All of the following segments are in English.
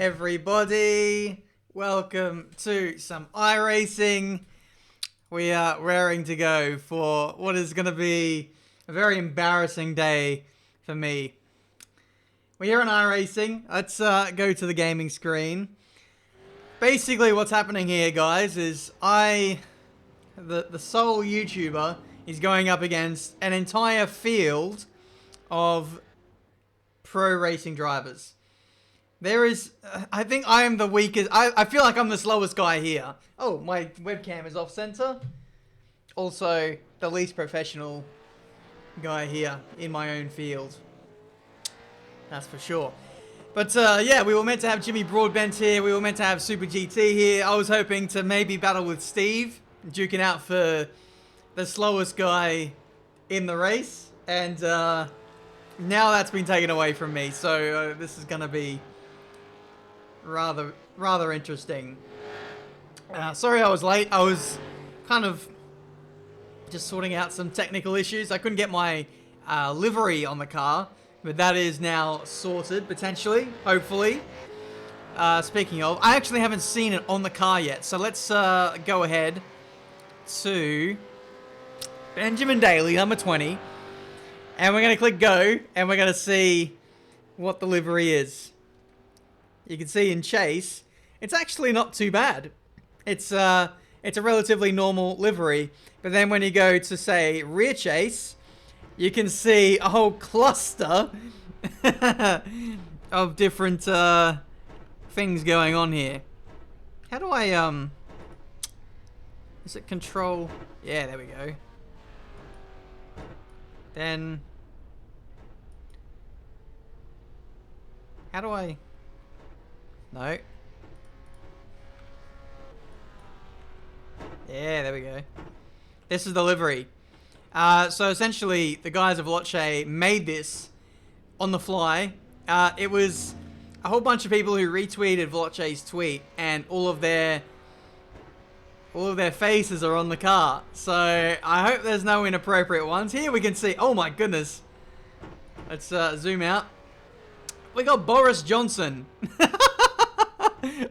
everybody? Welcome to some iRacing. We are raring to go for what is going to be a very embarrassing day for me. We're here on iRacing. Let's go to the gaming screen. Basically what's happening here, guys, is the sole YouTuber is going up against an entire field of pro racing drivers. There is, I think I am the weakest. I feel like I'm the slowest guy here. Oh, my webcam is off center. Also, the least professional guy here in my own field. That's for sure. But yeah, we were meant to have Jimmy Broadbent here. We were meant to have Super GT here. I was hoping to maybe battle with Steve, duking out for the slowest guy in the race. And now that's been taken away from me. So this is going to be rather interesting. Sorry I was late. I was kind of just sorting out some technical issues. I couldn't get my livery on the car, but that is now sorted, potentially, hopefully. Speaking of, I actually haven't seen it on the car yet, so let's go ahead to Benjamin Daly, number 20, and we're going to click go, and we're going to see what the livery is. You can see in chase, it's actually not too bad. It's a relatively normal livery, but then when you go to, say, rear chase, you can see a whole cluster of different things going on here. How do I, is it control? Yeah, there we go. Then, how do I? No. Yeah, there we go. This is the livery. So essentially, the guys of Loche made this on the fly. It was a whole bunch of people who retweeted Vloche's tweet, and all of their faces are on the car. So I hope there's no inappropriate ones. Here we can see. Oh my goodness. Let's zoom out. We got Boris Johnson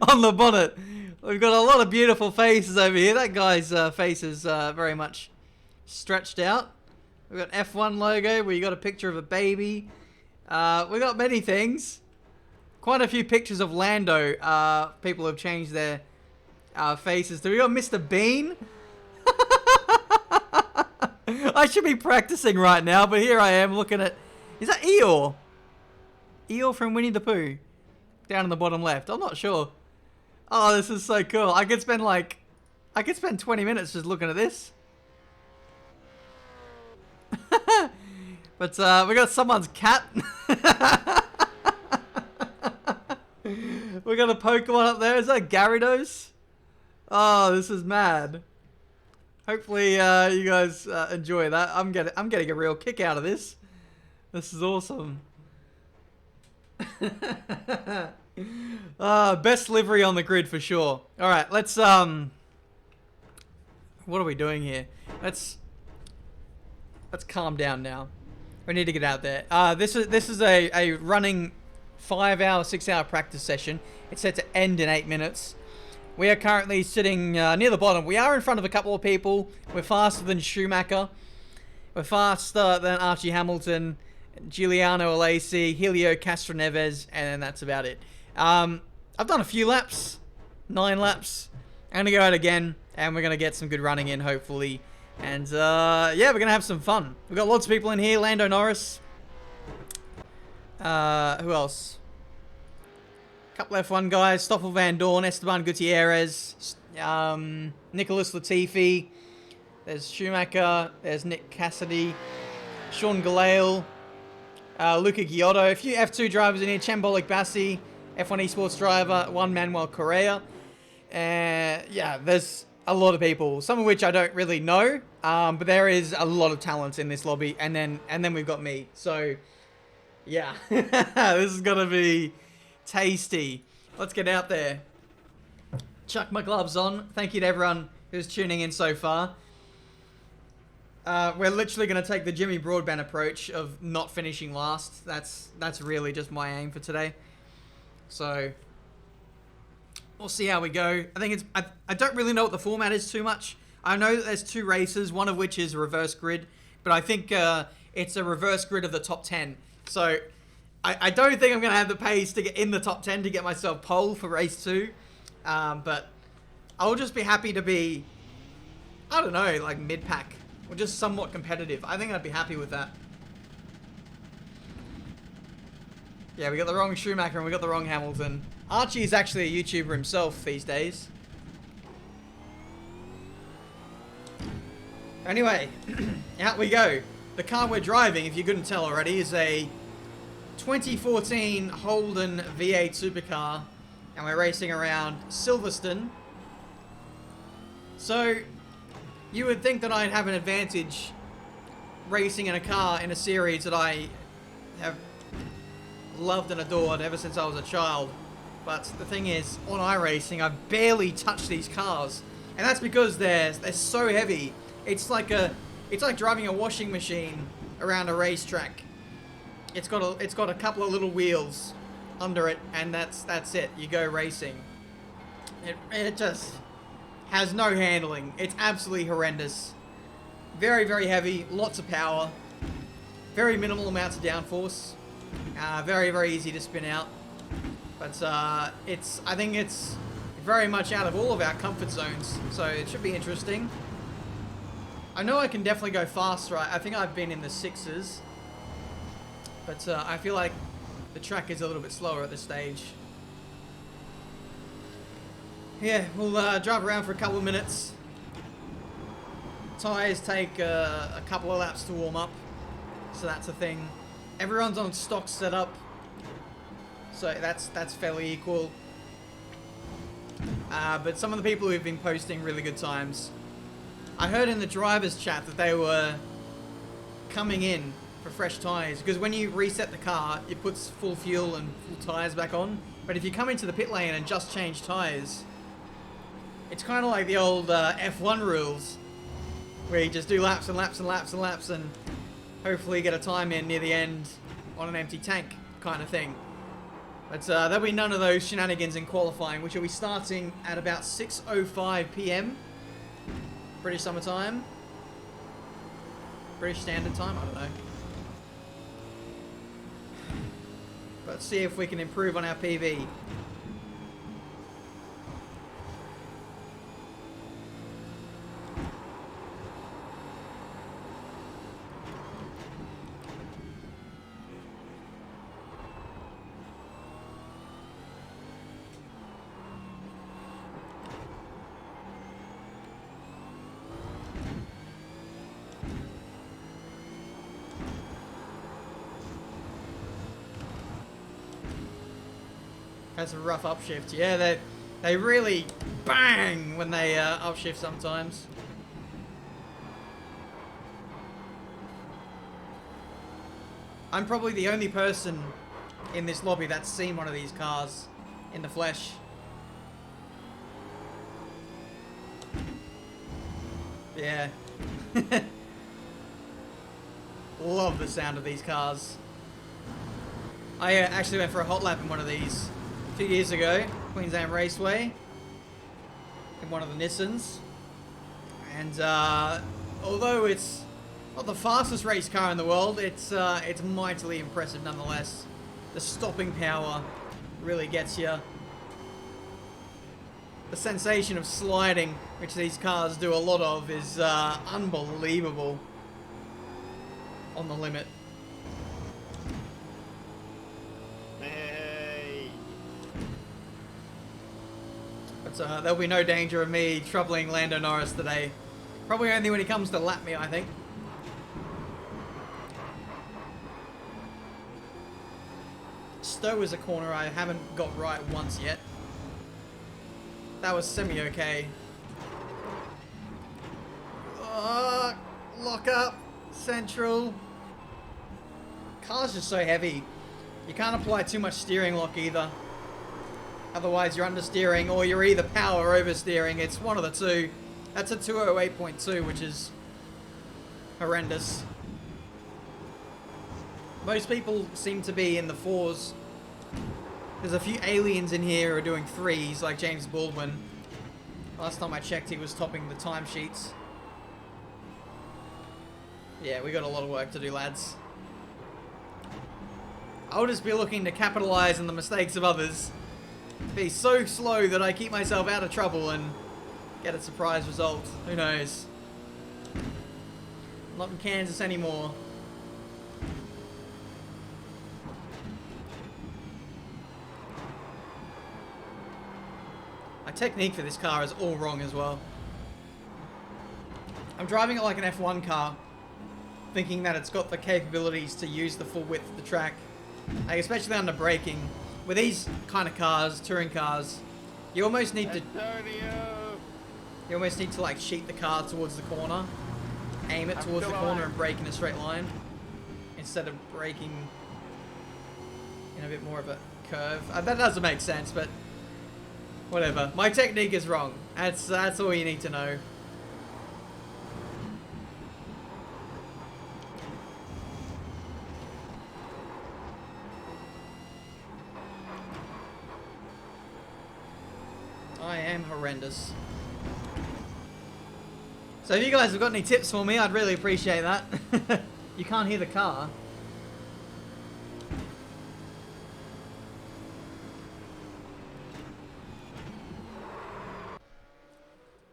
on the bonnet. We've got a lot of beautiful faces over here. That guy's face is very much stretched out. We've got F1 logo where you got a picture of a baby. We got many things. Quite a few pictures of Lando. People have changed their faces. Do we got Mr. Bean? I should be practicing right now, but here I am looking at... Is that Eeyore? Eeyore from Winnie the Pooh. Down in the bottom left. I'm not sure. Oh, this is so cool. I could spend 20 minutes just looking at this. But we got someone's cat. We got a Pokemon up there. Is that Gyarados? Oh, this is mad. Hopefully you guys enjoy that. I'm getting a real kick out of this. This is awesome. Best livery on the grid for sure. All right, let's what are we doing here? Let's calm down now. We need to get out there. This is a running 5-hour, 6-hour practice session. It's set to end in 8 minutes. We are currently sitting near the bottom. We are in front of a couple of people. We're faster than Schumacher. We're faster than Archie Hamilton, Giuliano Alesi, Helio Castroneves, and that's about it. I've done a few laps, 9 laps. I'm going to go out again, and we're going to get some good running in, hopefully. And, yeah, we're going to have some fun. We've got lots of people in here. Lando Norris. Who else? A couple F1 guys. Stoffel Van Dorn, Esteban Gutierrez, Nicholas Latifi. There's Schumacher. There's Nick Cassidy. Sean Galale. Luca Giotto. A few F2 drivers in here. Chambolic Bassi. F1 esports driver. Juan Manuel Correa. Yeah, there's a lot of people. Some of which I don't really know. But there is a lot of talent in this lobby. And then we've got me. So, yeah. This is going to be tasty. Let's get out there. Chuck my gloves on. Thank you to everyone who's tuning in so far. We're literally going to take the Jimmy Broadbent approach of not finishing last. That's really just my aim for today. So, we'll see how we go. I think I don't really know what the format is too much. I know that there's 2 races, one of which is reverse grid, but I think it's a reverse grid of the top 10. So I don't think I'm going to have the pace to get in the top 10 to get myself pole for race 2. But I'll just be happy to be, I don't know, like mid-pack or just somewhat competitive. I think I'd be happy with that. Yeah, we got the wrong Schumacher and we got the wrong Hamilton. Archie is actually a YouTuber himself these days. Anyway, out we go. The car we're driving, if you couldn't tell already, is a 2014 Holden V8 supercar. And we're racing around Silverstone. So, you would think that I'd have an advantage racing in a car in a series that I have loved and adored ever since I was a child. But the thing is, on iRacing, I've barely touched these cars. And that's because they're so heavy. It's like driving a washing machine around a racetrack. It's got a couple of little wheels under it, and that's it. You go racing. It just has no handling. It's absolutely horrendous. Very, very heavy, lots of power, very minimal amounts of downforce. Very, very easy to spin out. But I think it's very much out of all of our comfort zones, so it should be interesting. I know I can definitely go faster. I think I've been in the 6s, but I feel like the track is a little bit slower at this stage. Yeah, we'll drive around for a couple of minutes. Tyres take a couple of laps to warm up, so that's a thing. Everyone's on stock setup, so that's fairly equal. But some of the people who've been posting really good times. I heard in the drivers chat that they were coming in for fresh tyres, because when you reset the car, it puts full fuel and full tyres back on. But if you come into the pit lane and just change tyres, it's kind of like the old F1 rules, where you just do laps and laps and laps and laps and hopefully get a time in near the end on an empty tank kind of thing. But there'll be none of those shenanigans in qualifying, which will be starting at about 6:05 PM. British Summer Time. British Standard Time, I don't know. Let's see if we can improve on our PB. That's a rough upshift. Yeah, they really bang when they upshift sometimes. I'm probably the only person in this lobby that's seen one of these cars in the flesh. Yeah. Love the sound of these cars. I actually went for a hot lap in one of these 2 years ago, Queensland Raceway, in one of the Nissans. And although it's not the fastest race car in the world, it's mightily impressive nonetheless. The stopping power really gets you. The sensation of sliding, which these cars do a lot of, is unbelievable on the limit. But there'll be no danger of me troubling Lando Norris today. Probably only when he comes to lap me, I think. Stowe is a corner I haven't got right once yet. That was semi-okay. Lock up. Central. Car's just so heavy. You can't apply too much steering lock either. Otherwise you're understeering, or you're either power or oversteering. It's one of the two. That's a 208.2, which is horrendous. Most people seem to be in the 4s There's a few aliens in here who are doing threes, like James Baldwin. Last time I checked, he was topping the timesheets. Yeah, we got a lot of work to do, lads. I'll just be looking to capitalize on the mistakes of others. Be so slow that I keep myself out of trouble and get a surprise result. Who knows? I'm not in Kansas anymore. My technique for this car is all wrong as well. I'm driving it like an F1 car, thinking that it's got the capabilities to use the full width of the track. Like, especially under braking. With these kind of cars, touring cars, you almost need to... You almost need to, like, sheet the car towards the corner. Aim it towards the corner and brake in a straight line. Instead of braking in a bit more of a curve. That doesn't make sense, but... Whatever. My technique is wrong. That's all you need to know. I am horrendous. So if you guys have got any tips for me, I'd really appreciate that. You can't hear the car.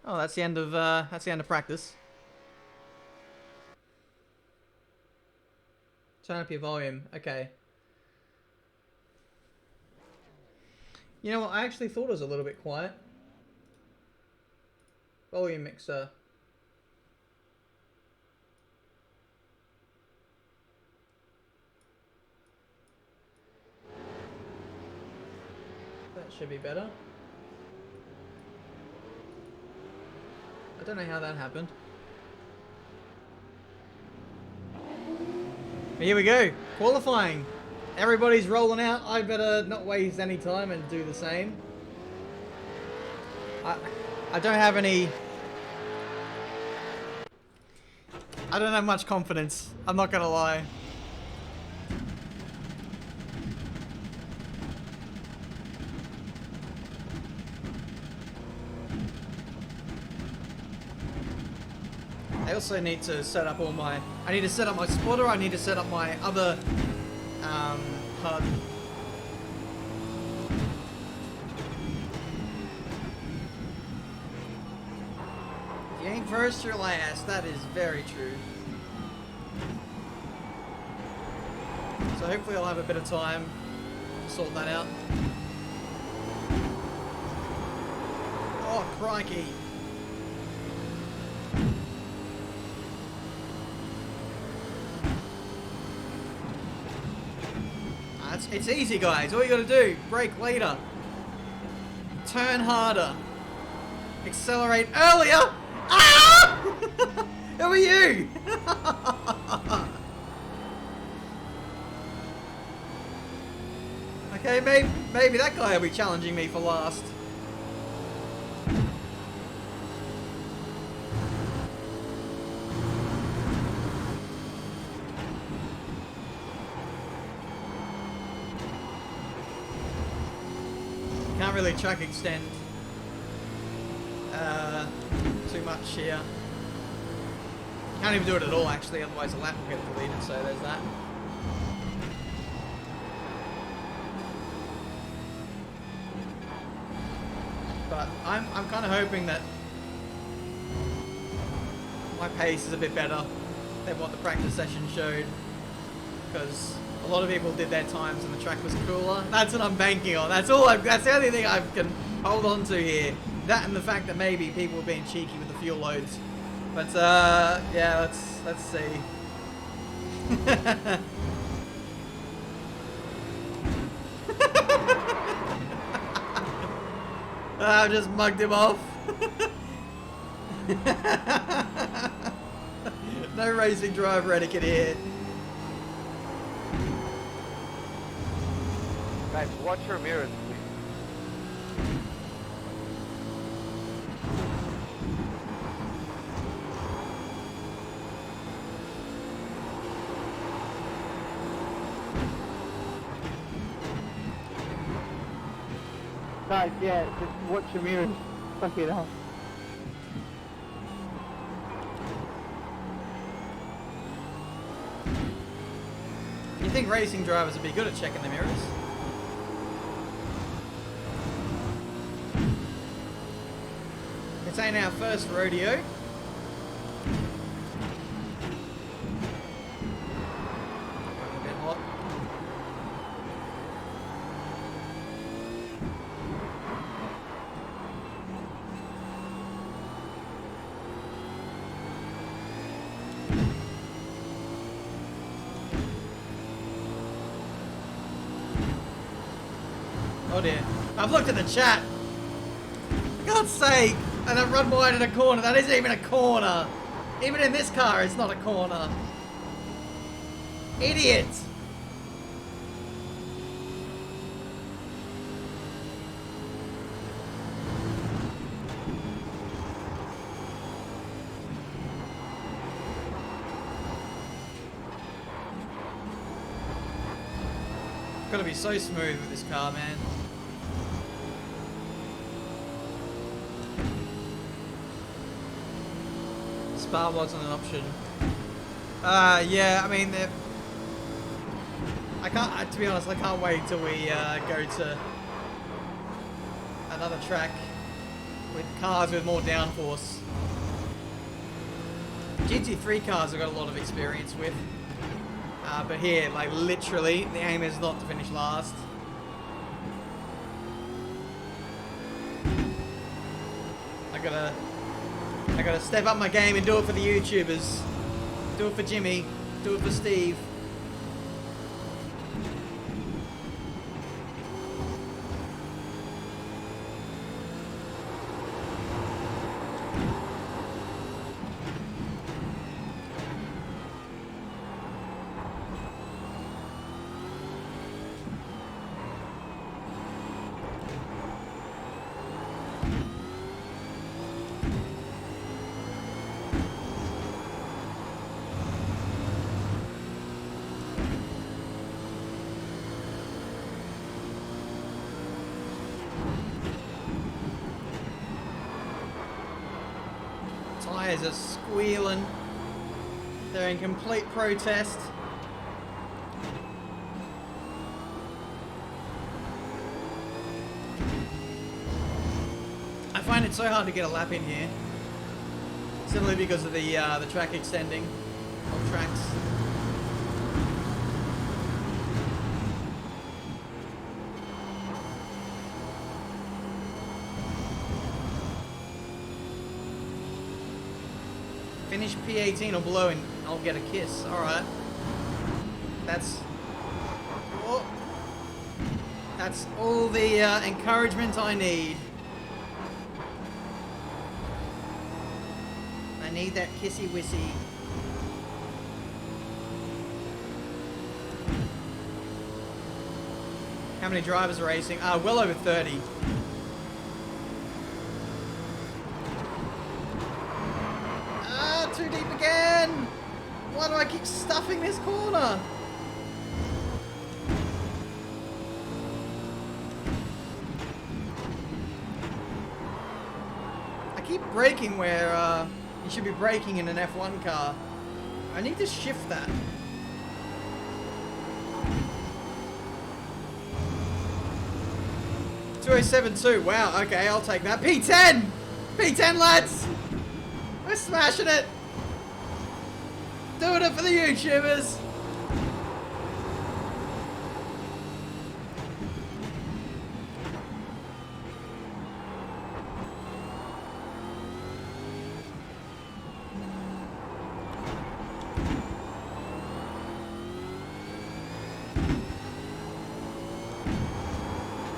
Oh, that's the end of practice. Turn up your volume. Okay. You know what? I actually thought it was a little bit quiet. Volume mixer. That should be better. I don't know how that happened. But here we go. Qualifying. Everybody's rolling out. I better not waste any time and do the same. I don't have any... I don't have much confidence. I'm not gonna lie. I also need to set up all my... I need to set up my spotter. I need to set up my other HUD. If you ain't first, you're last. That is very true. So hopefully I'll have a bit of time to sort that out. Oh, crikey. It's easy, guys. All you gotta do, brake later. Turn harder. Accelerate earlier. Ah! Who are you? Okay, maybe that guy will be challenging me for last. Can't really track extend too much here. Can't even do it at all, actually, otherwise the lap will get deleted, so there's that. But I'm kind of hoping that my pace is a bit better than what the practice session showed, because a lot of people did their times and the track was cooler. That's what I'm banking on. That's the only thing I can hold on to here. That and the fact that maybe people were being cheeky with the fuel loads. But yeah, let's see. I just mugged him off. No racing driver etiquette here. Guys, watch your mirrors, please. guys, yeah, just watch your mirrors. Fuck it up. You think racing drivers would be good at checking the mirrors? This ain't our first rodeo. A bit hot. Oh dear. I've looked at the chat. For God's sake. And I've run wide in a corner. That isn't even a corner. Even in this car, it's not a corner. Idiot. Gotta be so smooth with this car, man. Spa wasn't an option. Yeah, I mean, I can't, to be honest, I can't wait till we go to another track with cars with more downforce. GT3 cars I've got a lot of experience with. But here, like, literally, the aim is not to finish last. I gotta step up my game and do it for the YouTubers. Do it for Jimmy. Do it for Steve. Tires are squealing. They're in complete protest. I find it so hard to get a lap in here. Simply because of the track extending. Of tracks. Finish P18 or below and I'll get a kiss. Alright. That's all the encouragement I need. I need that kissy wissy. How many drivers are racing? Well over 30. Too deep again! Why do I keep stuffing this corner? I keep braking where you should be braking in an F1 car. I need to shift that. .207.2, wow, okay, I'll take that. P10! P10, lads! We're smashing it! Doing it for the YouTubers!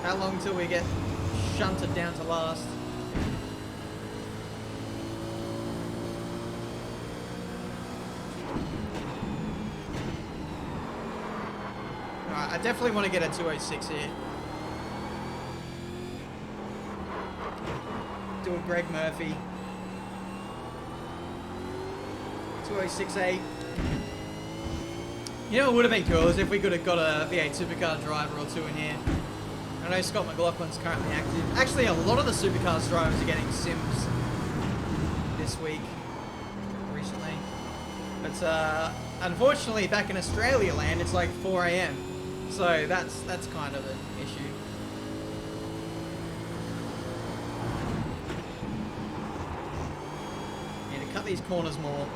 How long till we get shunted down to last? I definitely want to get a 206 here. Do a Greg Murphy. 206.8. You know what would have been cool is if we could have got a V8 Supercar driver or two in here. And I know Scott McLaughlin's currently active. Actually, a lot of the supercars drivers are getting sims this week, recently. But unfortunately, back in Australia land, it's like 4 AM. So that's kind of an issue. Need to cut these corners more.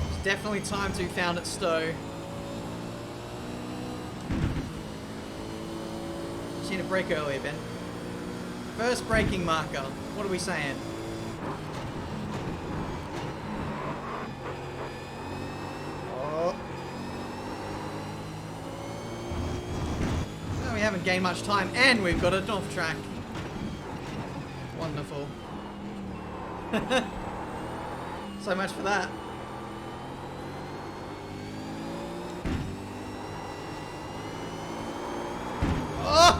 It's definitely time to found at Stowe. Just need to brake earlier, Ben. First braking marker. What are we saying? Oh. No, we haven't gained much time, and we've got it off track. Wonderful. So much for that.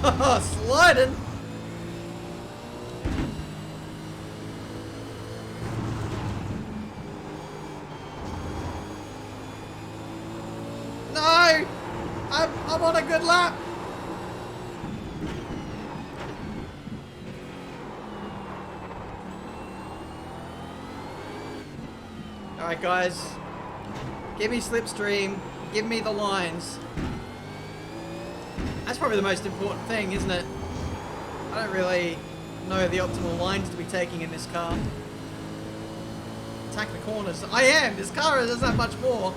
Oh, sliding. No! I'm on a good lap. Alright guys, give me slipstream, give me the lines. That's probably the most important thing, isn't it? I don't really know the optimal lines to be taking in this car. Attack the corners. I am! This car doesn't have much more.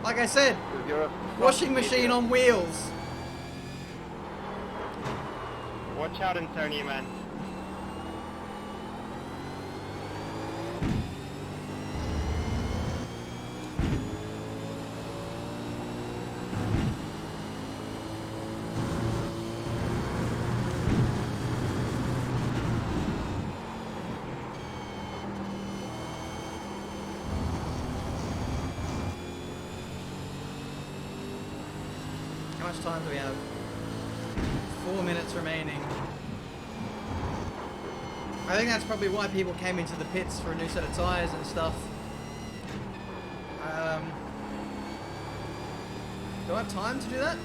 Like I said, washing machine on wheels. Watch out, Antonio, man. How much time do we have? 4 minutes remaining. I think that's probably why people came into the pits for a new set of tyres and stuff. Do I have time to do that?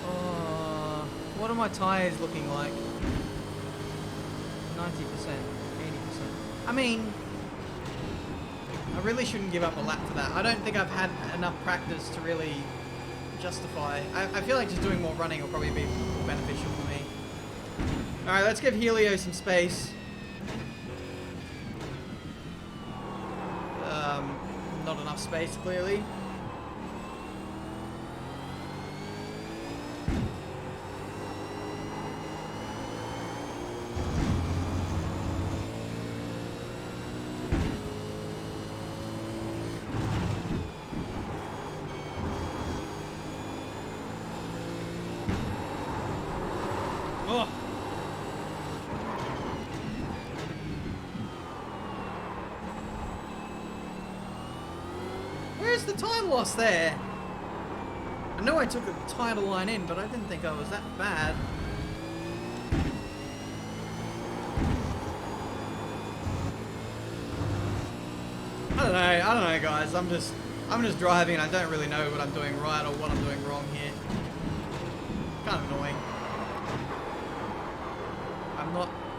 Oh, what are my tyres looking like? 90%, 80%. I mean, I really shouldn't give up a lap for that. I don't think I've had enough practice to really justify. I feel like just doing more running will probably be more beneficial for me. Alright, let's give Helio some space. Not enough space, clearly. Oh. Where's the time loss there? I know I took a tighter line in, but I didn't think I was that bad. I don't know guys, I'm just driving and I don't really know what I'm doing right or what I'm doing wrong here. Kind of annoying.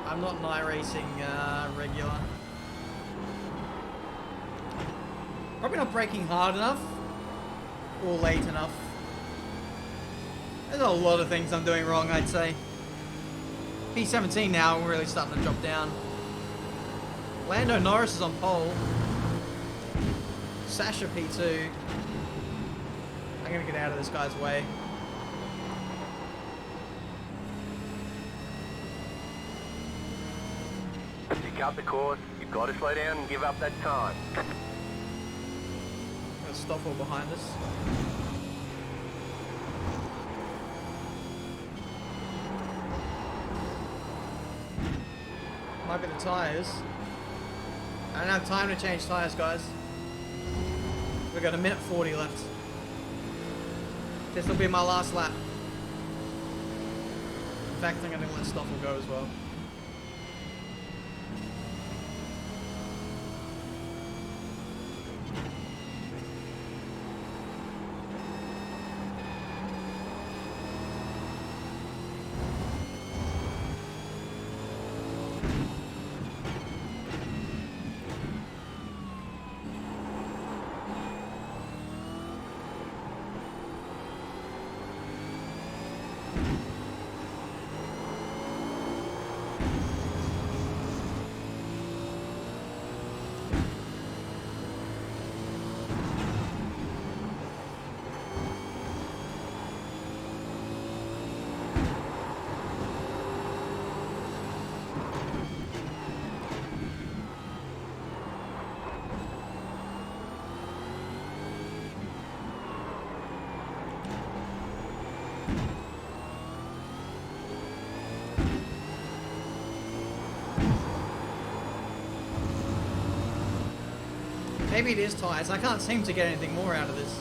I'm not an iRacing regular. Probably not braking hard enough or late enough. There's a lot of things I'm doing wrong, I'd say. P17 now, we're really starting to drop down. Lando Norris is on pole. Sasha P2. I'm gonna get out of this guy's way. Pick up the course, you've got to slow down and give up that time. Got a stop all behind us. Might be the tyres. I don't have time to change tyres, guys. We've got 1:40 left. This will be my last lap. fact, I'm going to let Stoffel go as well. Maybe it is tires. I can't seem to get anything more out of this.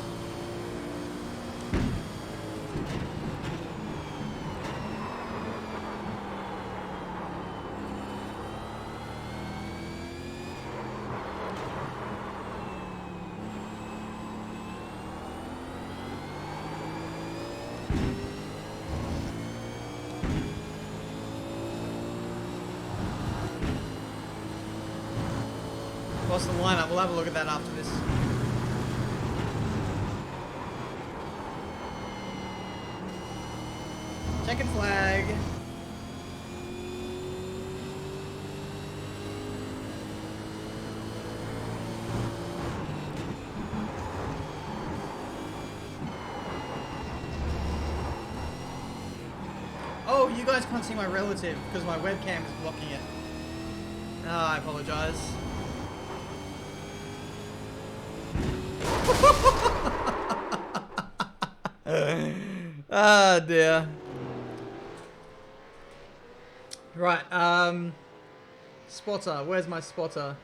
What's the lineup? We'll have a look at that after this. Checkered flag. Oh, you guys can't see my relative because my webcam is blocking it. Oh, I apologize. Ah, dear. Right, spotter. Where's my spotter?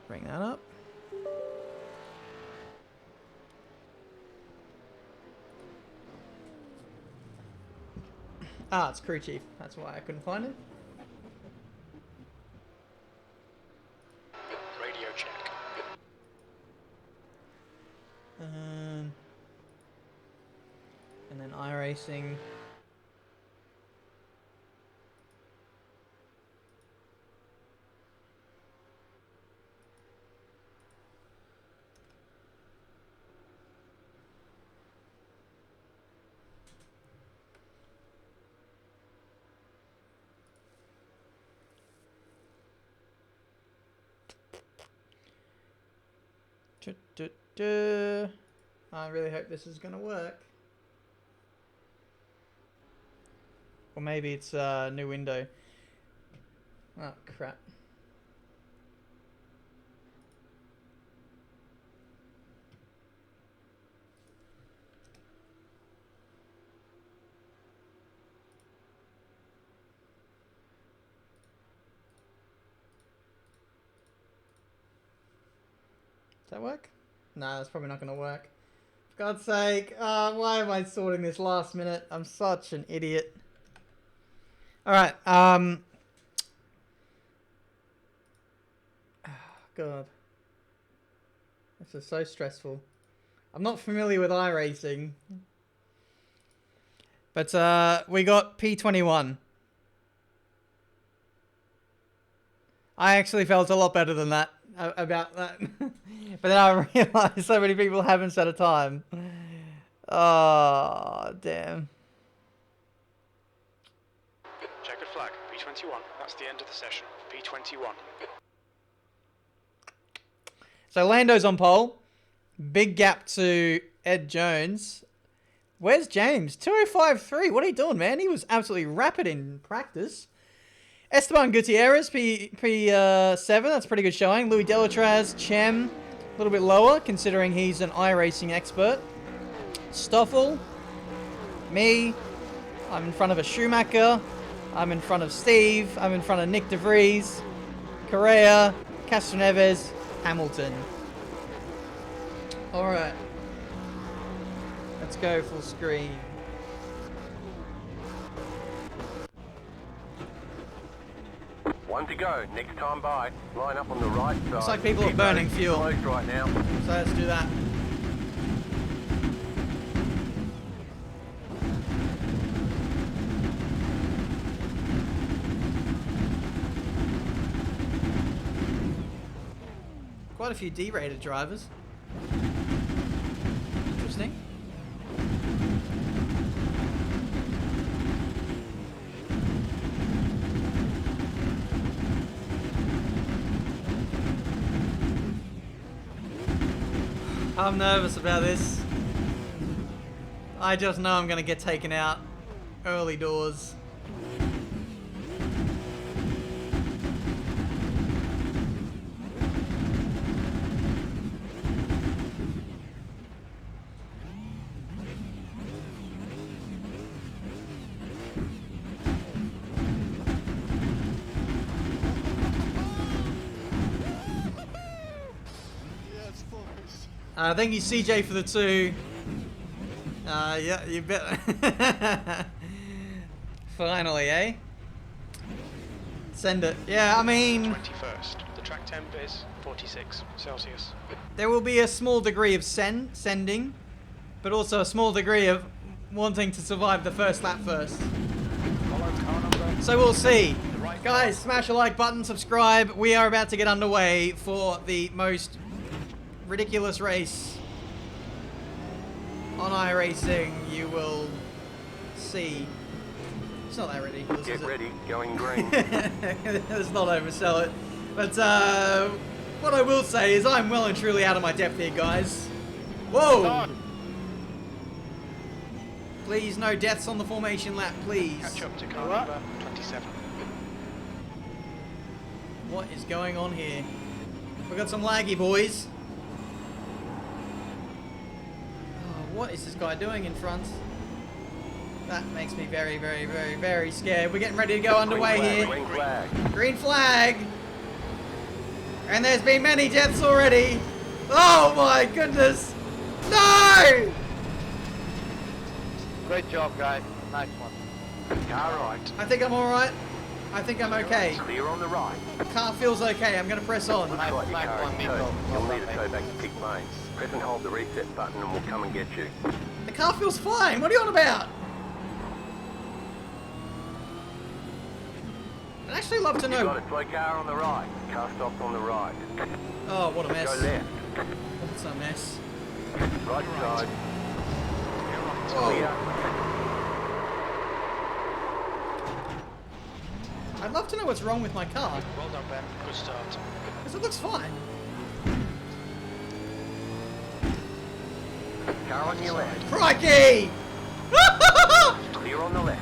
Bring that up. Ah, it's crew chief. That's why I couldn't find it. Radio check. And then iRacing. I really hope this is gonna work. Or maybe it's a new window. Oh crap. Does that work? No, that's probably not going to work. For God's sake, why am I sorting this last minute? I'm such an idiot. Alright, oh, God. This is so stressful. I'm not familiar with iRacing. But, we got P21. I actually felt a lot better than that. About that. But then I realised so many people haven't set a time. Oh, damn. Checkered flag. P21. That's the end of the session. P21. So Lando's on pole. Big gap to Ed Jones. Where's James? 2053. What are you doing, man? He was absolutely rapid in practice. Esteban Gutierrez, P7. That's pretty good showing. Louis Delatraz, Chem. A little bit lower, considering he's an iRacing expert. Stoffel. Me. I'm in front of a Schumacher. I'm in front of Steve. I'm in front of Nick DeVries. Correa. Castroneves. Hamilton. Alright. Let's go full screen. One to go. Next time by. Line up on the right side. Looks like people are burning fuel. Closed right now. So let's do that. Quite a few D-rated drivers. Interesting. I'm nervous about this. I just know I'm going to get taken out early doors. Thank you, CJ, for the 2. Yeah, you bet. Finally, eh? Send it. Yeah, I mean... 21st. The track temp is 46 Celsius. There will be a small degree of sending, but also a small degree of wanting to survive the first lap first. So we'll see. Guys, smash a like button, subscribe. We are about to get underway for the most ridiculous race on iRacing you will see. It's not that ridiculous, Get is it? ready. Going green. Let's not oversell it. But what I will say is I'm well and truly out of my depth here, guys. Whoa! Please, no deaths on the formation lap, please. Catch up to car number 27. What is going on here? We've got some laggy, boys. What is this guy doing in front? That makes me very, very, very, very scared. We're getting ready to go underway here. Green flag. Green flag. And there's been many deaths already. Oh my goodness. No! Great job, guys. Nice one. Car right. I think I'm alright. I think I'm okay. Clear on the right. The car feels okay. I'm going to press on. Nice, Got your nice car one, in Nico. tow. You'll Well need done, to tow mate. back to pit lane. Press and hold the reset button and we'll come and get you. The car feels fine. What are you on about? I'd actually love to You've got know. a slow car on the right. Car stops on the right. Oh, what a mess. Go left. What's a mess? Right side. Whoa. Clear. I'd love to know what's wrong with my car, Well done, Ben. Good start. because it looks fine. Car on your left. Crikey! Clear on the left.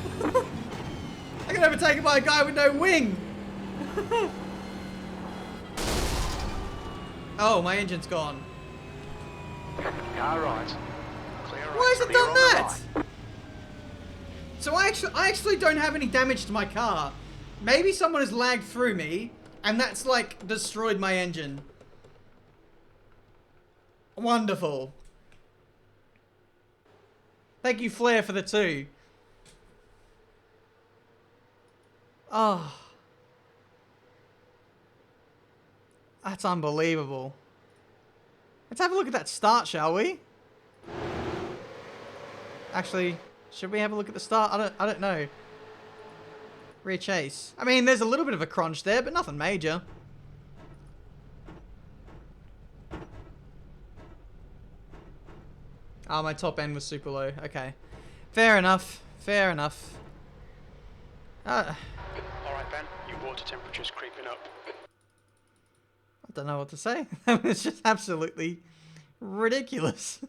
I got overtaken by a guy with no wing! Oh, my engine's gone. Car right. Clear Why has it Clear done on the that? right. So I actually don't have any damage to my car. Maybe someone has lagged through me, and that's like destroyed my engine. Wonderful. Thank you, Flair, for the 2. Oh. That's unbelievable. Let's have a look at that start, shall we? Actually, should we have a look at the start? I don't know. Rear chase. I mean, there's a little bit of a crunch there, but nothing major. Oh, my top end was super low. Okay. Fair enough. Fair enough. Alright, Ben. Your water temperature's creeping up. I don't know what to say. It's just absolutely ridiculous.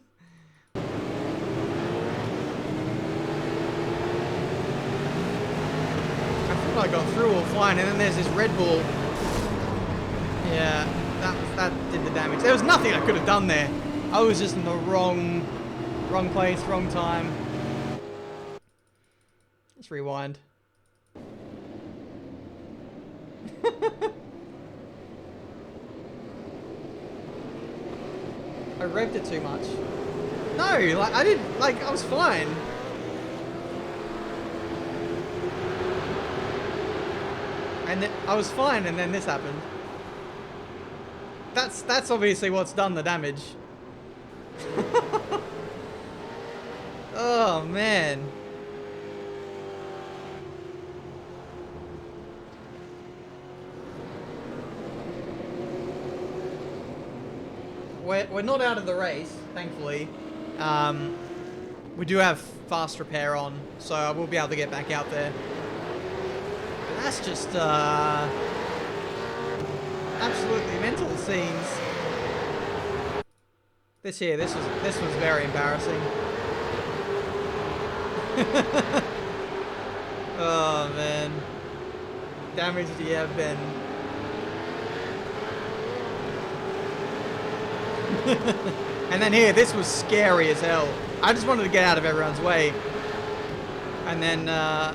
thought I got through all fine, and then there's this Red Bull. Yeah, that did the damage. There was nothing I could have done there. I was just in the wrong place, wrong time. Let's rewind. I revved it too much. No, like I didn't, like I was fine. And then, I was fine, and then this happened. That's obviously what's done the damage. Oh man. We're not out of the race, thankfully. We do have fast repair on, so I will be able to get back out there. But that's just absolutely mental scenes. This was very embarrassing. Oh man, damage do you have been? And then here, this was scary as hell. I just wanted to get out of everyone's way, and then the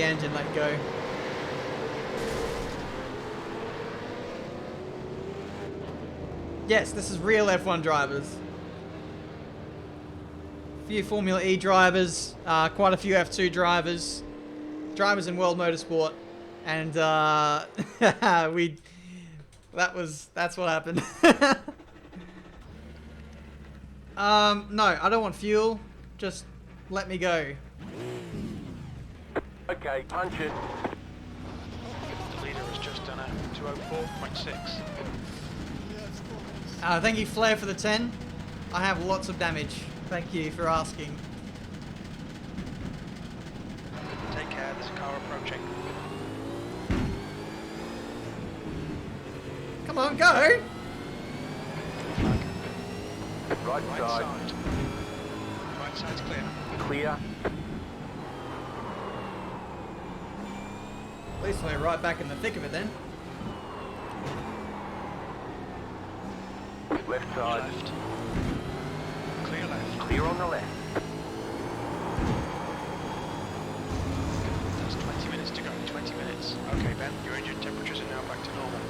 engine let go. Yes, this is real F1 drivers. A few Formula E drivers, quite a few F2 drivers, drivers in World Motorsport, and that's what happened. No, I don't want fuel. Just let me go. Okay, punch it. The leader has just done a 204.6. Thank you, Flair, for the 10. I have lots of damage. Thank you for asking. Take care, there's a car approaching. Come on, go! Right Right side. side. Right side's clear. Clear. At least we're right back in the thick of it then. Left side. Left. Clear left. Clear on the left. That's 20 minutes to go. 20 minutes. Okay, Ben, your engine temperatures are now back to normal.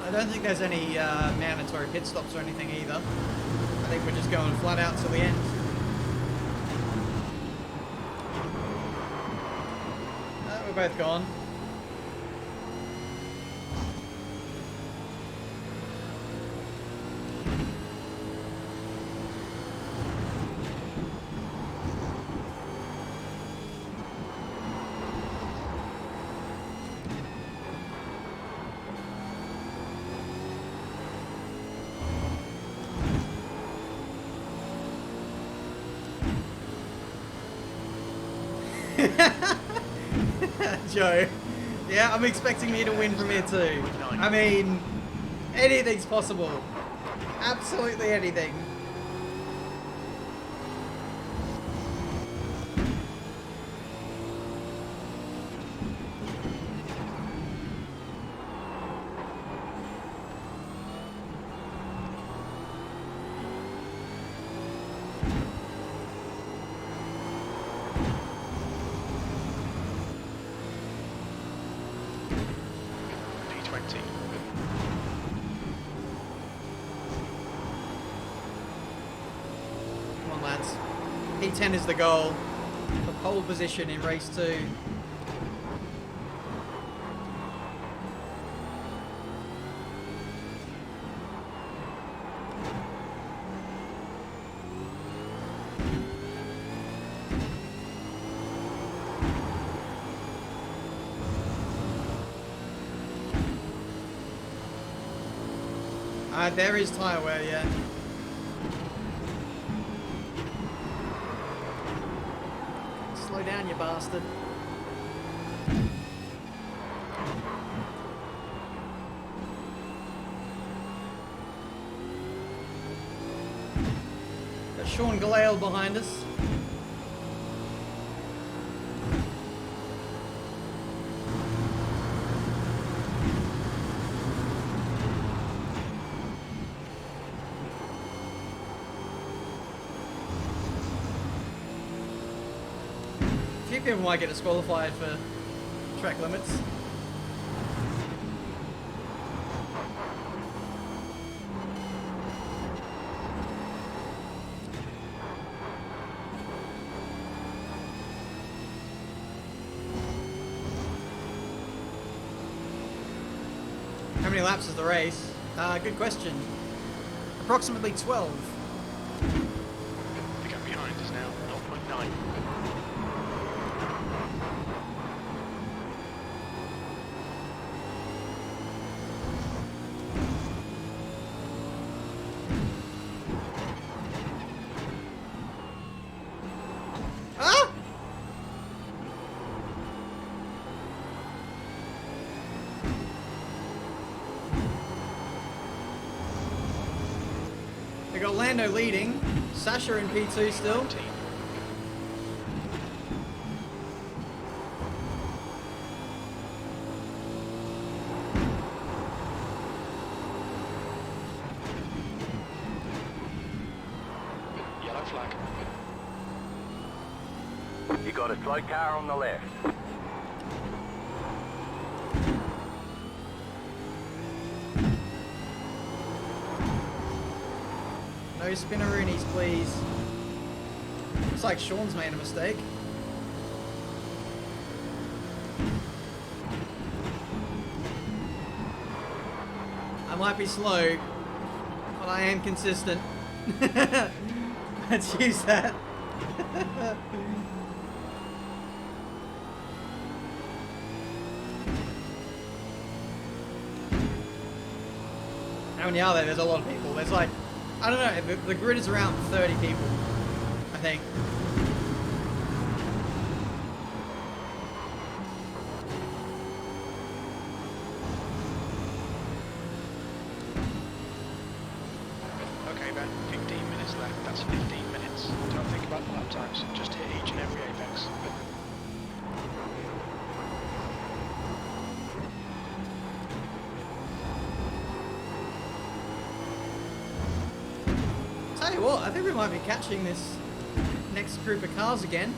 I don't think there's any mandatory pit stops or anything either. I think we're just going flat out till the end. We're both gone. Joe. Yeah, I'm expecting you to win from here too. I mean, anything's possible. Absolutely anything. P20. Come on, lads. P10 is the goal. The pole position in race 2. There is tyre wear, yeah. Slow down, you bastard. Got Sean Galale behind us. A few people might get disqualified for track limits. How many laps is the race? Good question. Approximately 12. The gap behind is now 0.9. Ah! They got Lando leading, Sasha in P2 still. 19. Yellow flag. You got a slow car on the left. No spinneroonies, please. Looks like Sean's made a mistake. I might be slow, but I am consistent. Let's use that. How many are there? There's a lot of people. There's like, I don't know, the grid is around 30 people, I think. Okay, Ben, 15 minutes left. That's 15 minutes. Don't think about the lap times. Just hit each and every apex. Tell you what, I think we might be catching this next group of cars again.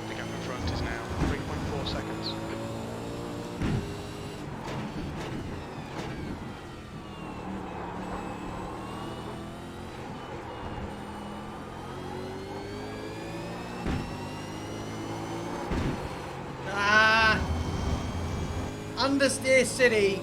The gap in front is now 3.4 seconds. Understeer City.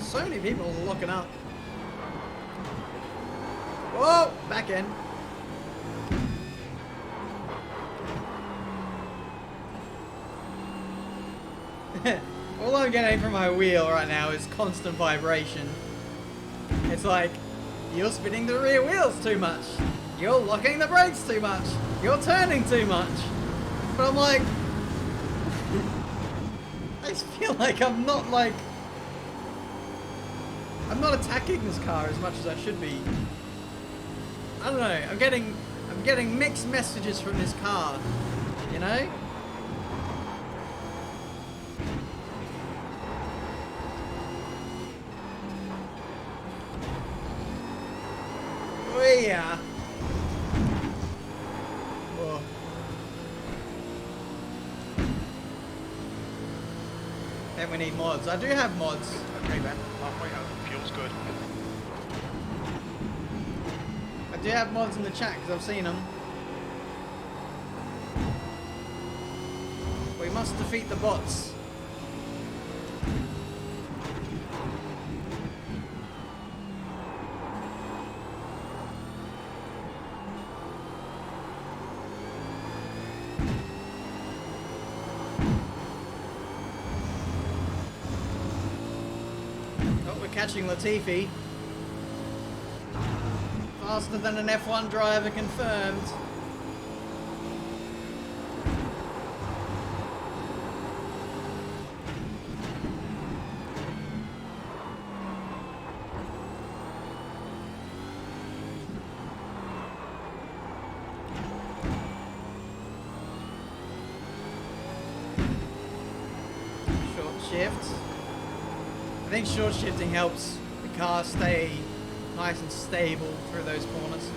So many people locking up. Whoa! Back in. All I'm getting from my wheel right now is constant vibration. It's like, you're spinning the rear wheels too much. You're locking the brakes too much. You're turning too much. But I'm like, I just feel like I'm not attacking this car as much as I should be. I don't know. I'm getting mixed messages from this car. You know? Yeah. Whoa. Then we need mods. I do have mods. Okay, Ben. Halfway home. Fuel's good. I do have mods in the chat because I've seen them. We must defeat the bots. Oh, we're catching Latifi. Faster than an F1 driver confirmed. Short shift. I think short shifting helps the car stay nice and stable through those corners.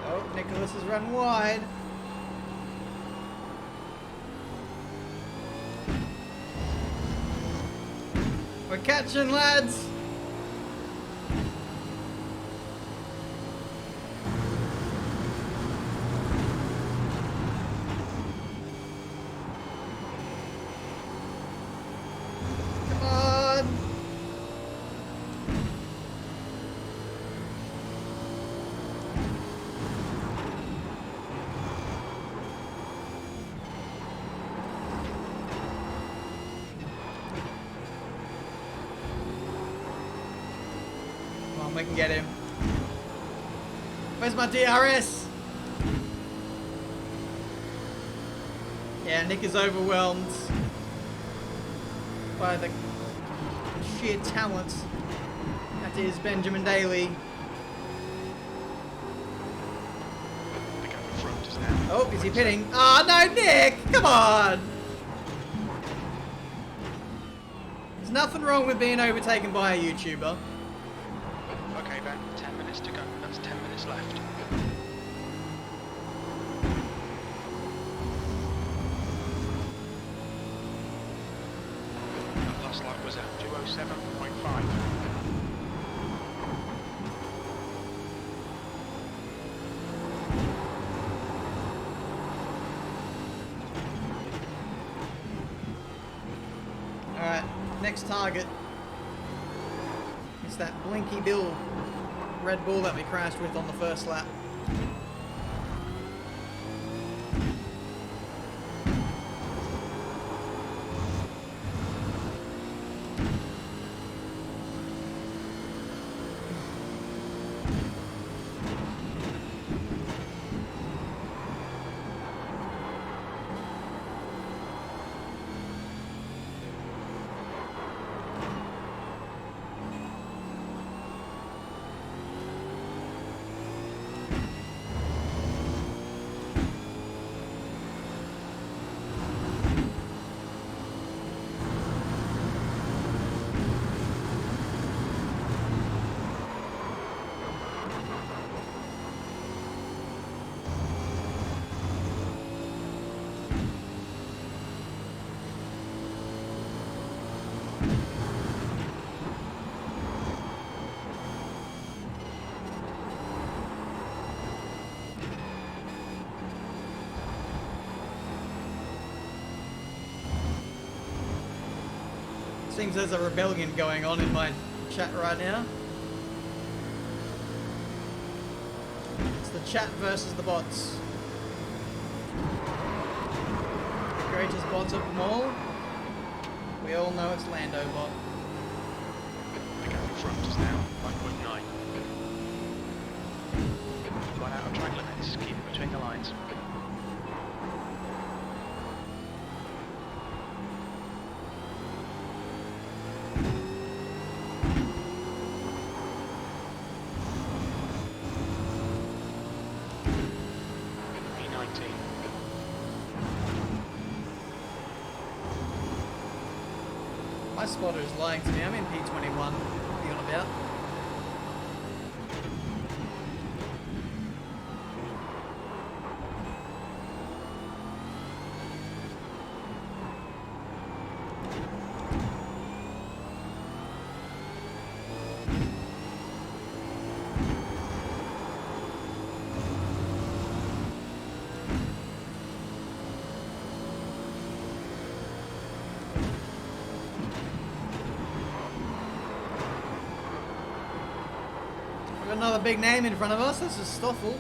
Oh, Nicholas has run wide. We're catching, lads. Come on. Come on, we can get him. Where's my DRS? Yeah, Nick is overwhelmed by the sheer talent that is Benjamin Daly. The guy in front is now. Oh, is he pitting? Oh no, Nick! Come on! There's nothing wrong with being overtaken by a YouTuber. Okay, Ben. 10 minutes to go. That's 10 minutes left. That last lap was at 207.5. Alright, next target. It's that Blinky Bill Red Bull that we crashed with on the first lap. Seems there's a rebellion going on in my chat right now. It's the chat versus the bots. The greatest bot of them all. We all know it's Lando bot. The guy in front is now 5.9. Gone out of track limits. Keep it between the lines. My spotter is lying to me. I'm in P21. What are you on about? Another big name in front of us. This is Stoffel.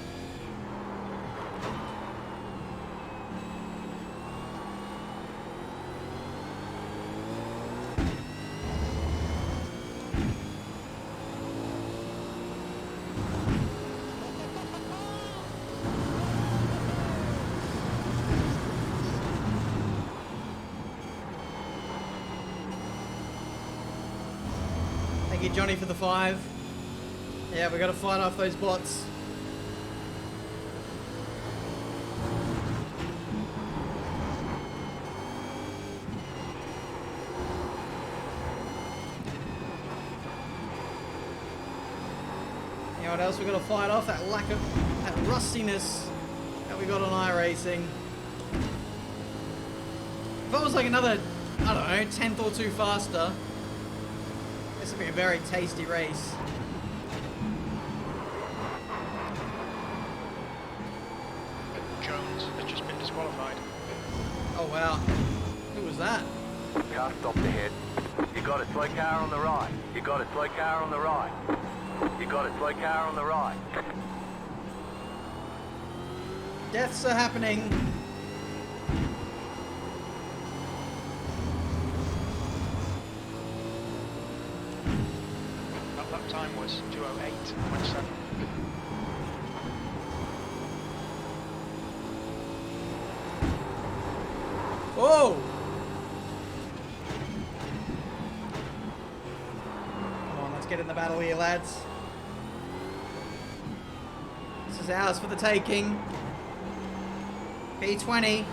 Thank you, Johnny, for the 5. Yeah, we got to fight off those bots. You know what else we got to fight off? That lack of, that rustiness that we got on iRacing. If I was like another, I don't know, 10th or 2 faster, this would be a very tasty race. Disqualified. Oh wow. Who was that? Car stopped ahead. You got a slow car on the right. You got a slow car on the right. You got a slow car on the right. Deaths are happening. That time was 2:08.7. Whoa! Come on, let's get in the battle here, lads. This is ours for the taking. P20.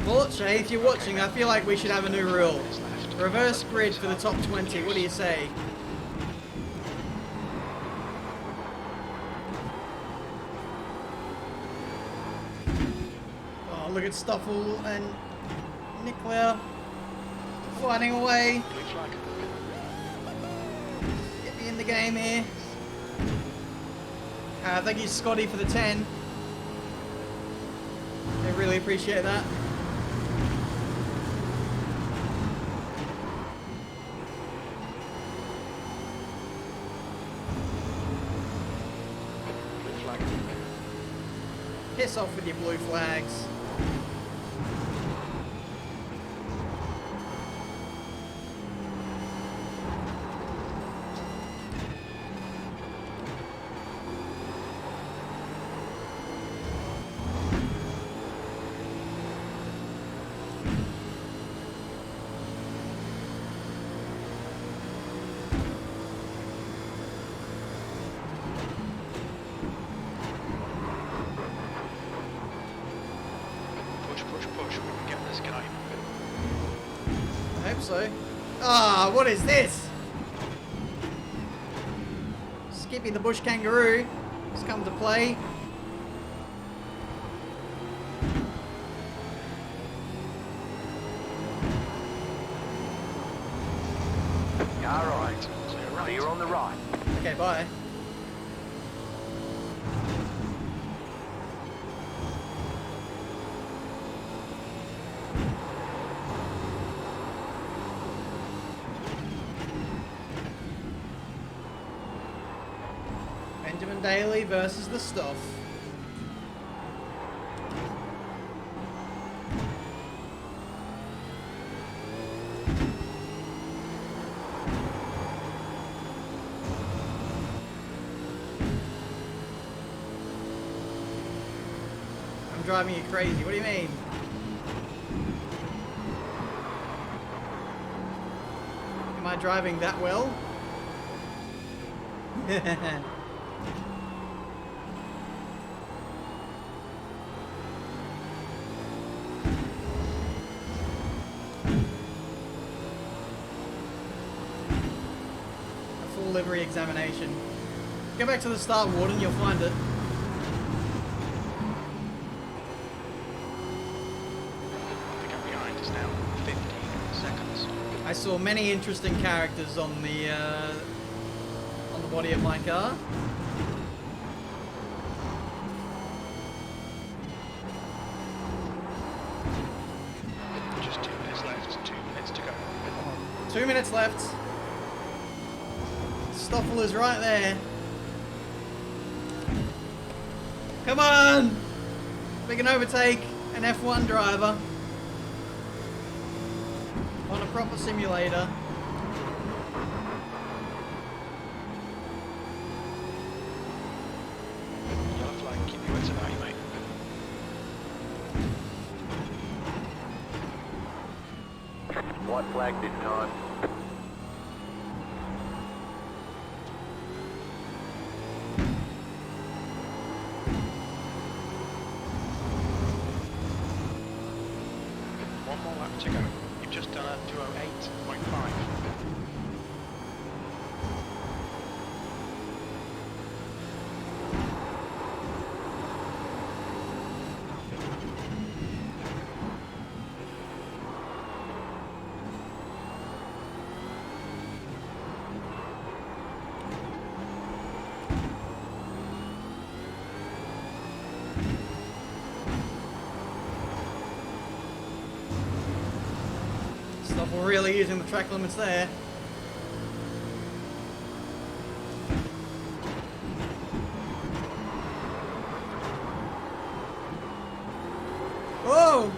Bullet, if you're watching, I feel like we should have a new rule. Reverse grid for the top 20. What do you say? Look at Stoffel and Nicola fighting away. Blue flag. Get me in the game here. Thank you, Scotty, for the 10. I really appreciate that. Blue flag. Piss off with your blue flags. So. Ah, what is this? Skippy the bush kangaroo has come to play. Car right. Clear on the right. Okay, bye. Daily versus the stuff. I'm driving you crazy. What do you mean? Am I driving that well? livery examination. Go back to the start, Warden, you'll find it. I think I'm behind us now. 15 seconds. I saw many interesting characters on the body of my car. Just 2 minutes left. 2 minutes to go. 2 minutes left. Stoffel is right there. Come on! We can overtake an F1 driver on a proper simulator. Yellow flag, keep your wits about you, mate. White flag this time. One more lap to go. You've just done a 2:08.5. Stoffel really using the track limits there. Whoa!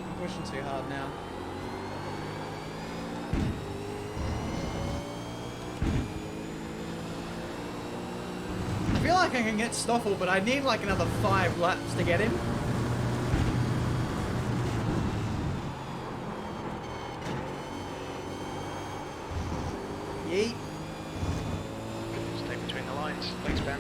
I'm pushing too hard now. I feel like I can get Stoffel, but I need like another 5 laps to get him. Yeet. Stay between the lines. Thanks, Ben.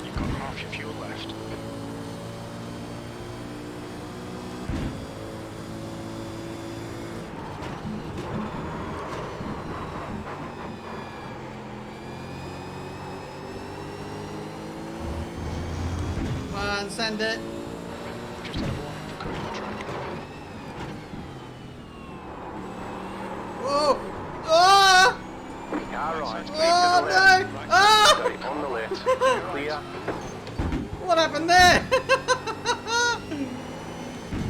You've got half your fuel left. Come on, send it. Just had a warning for cutting the track. Whoa! Ah! Car right. Keep to Oh the left. no! Ah! Stay on the left. Clear. What happened there?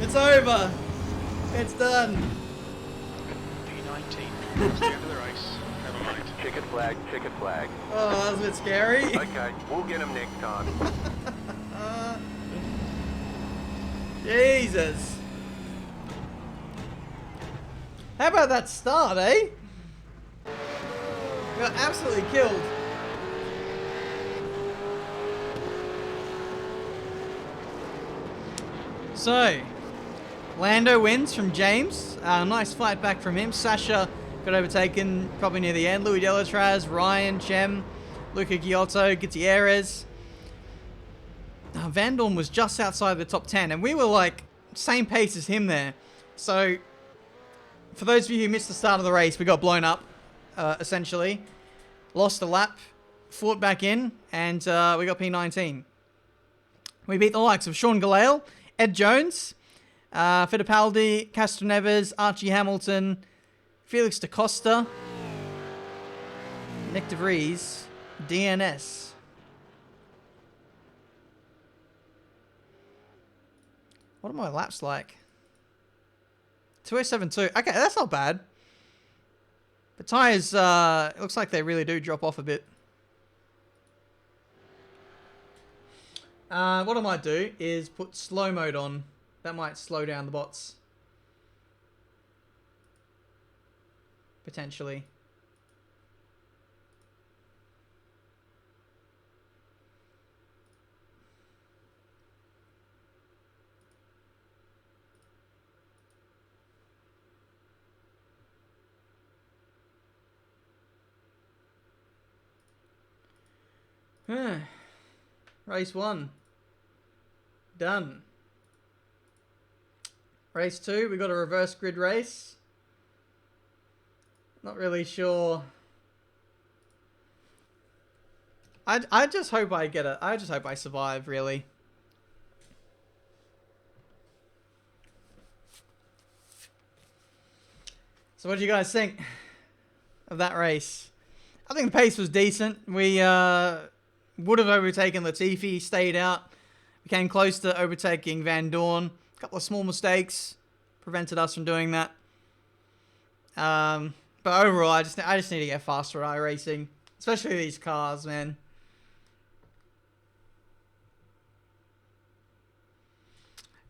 It's over. It's done. P19. That's the end of the race. Never mind. Checkered flag, checkered flag. Oh, that was a bit scary. Okay, we'll get him next time. Jesus. How about that start, eh? We got absolutely killed. So, Lando wins from James. Nice fight back from him. Sasha got overtaken probably near the end. Louis Delatraz, Ryan, Chem, Luca Giotto, Gutierrez. Van Dorn was just outside the top 10, and we were like same pace as him there. So, for those of you who missed the start of the race, we got blown up, essentially. Lost a lap, fought back in, and we got P19. We beat the likes of Sean Galale, Ed Jones, Fittipaldi, Castroneves, Archie Hamilton, Felix da Costa, Nick DeVries, DNS. What are my laps like? 2:07.2. Okay, that's not bad. The tyres, it looks like they really do drop off a bit. What I might do is put slow mode on. That might slow down the bots. Potentially. Race 1. Done. Race 2, we got a reverse grid race. Not really sure. I just hope I get it. I just hope I survive, really. So what do you guys think of that race? I think the pace was decent. We would have overtaken Latifi, stayed out. We came close to overtaking Van Dorn. A couple of small mistakes prevented us from doing that. But overall, I just need to get faster at iRacing, especially these cars, man.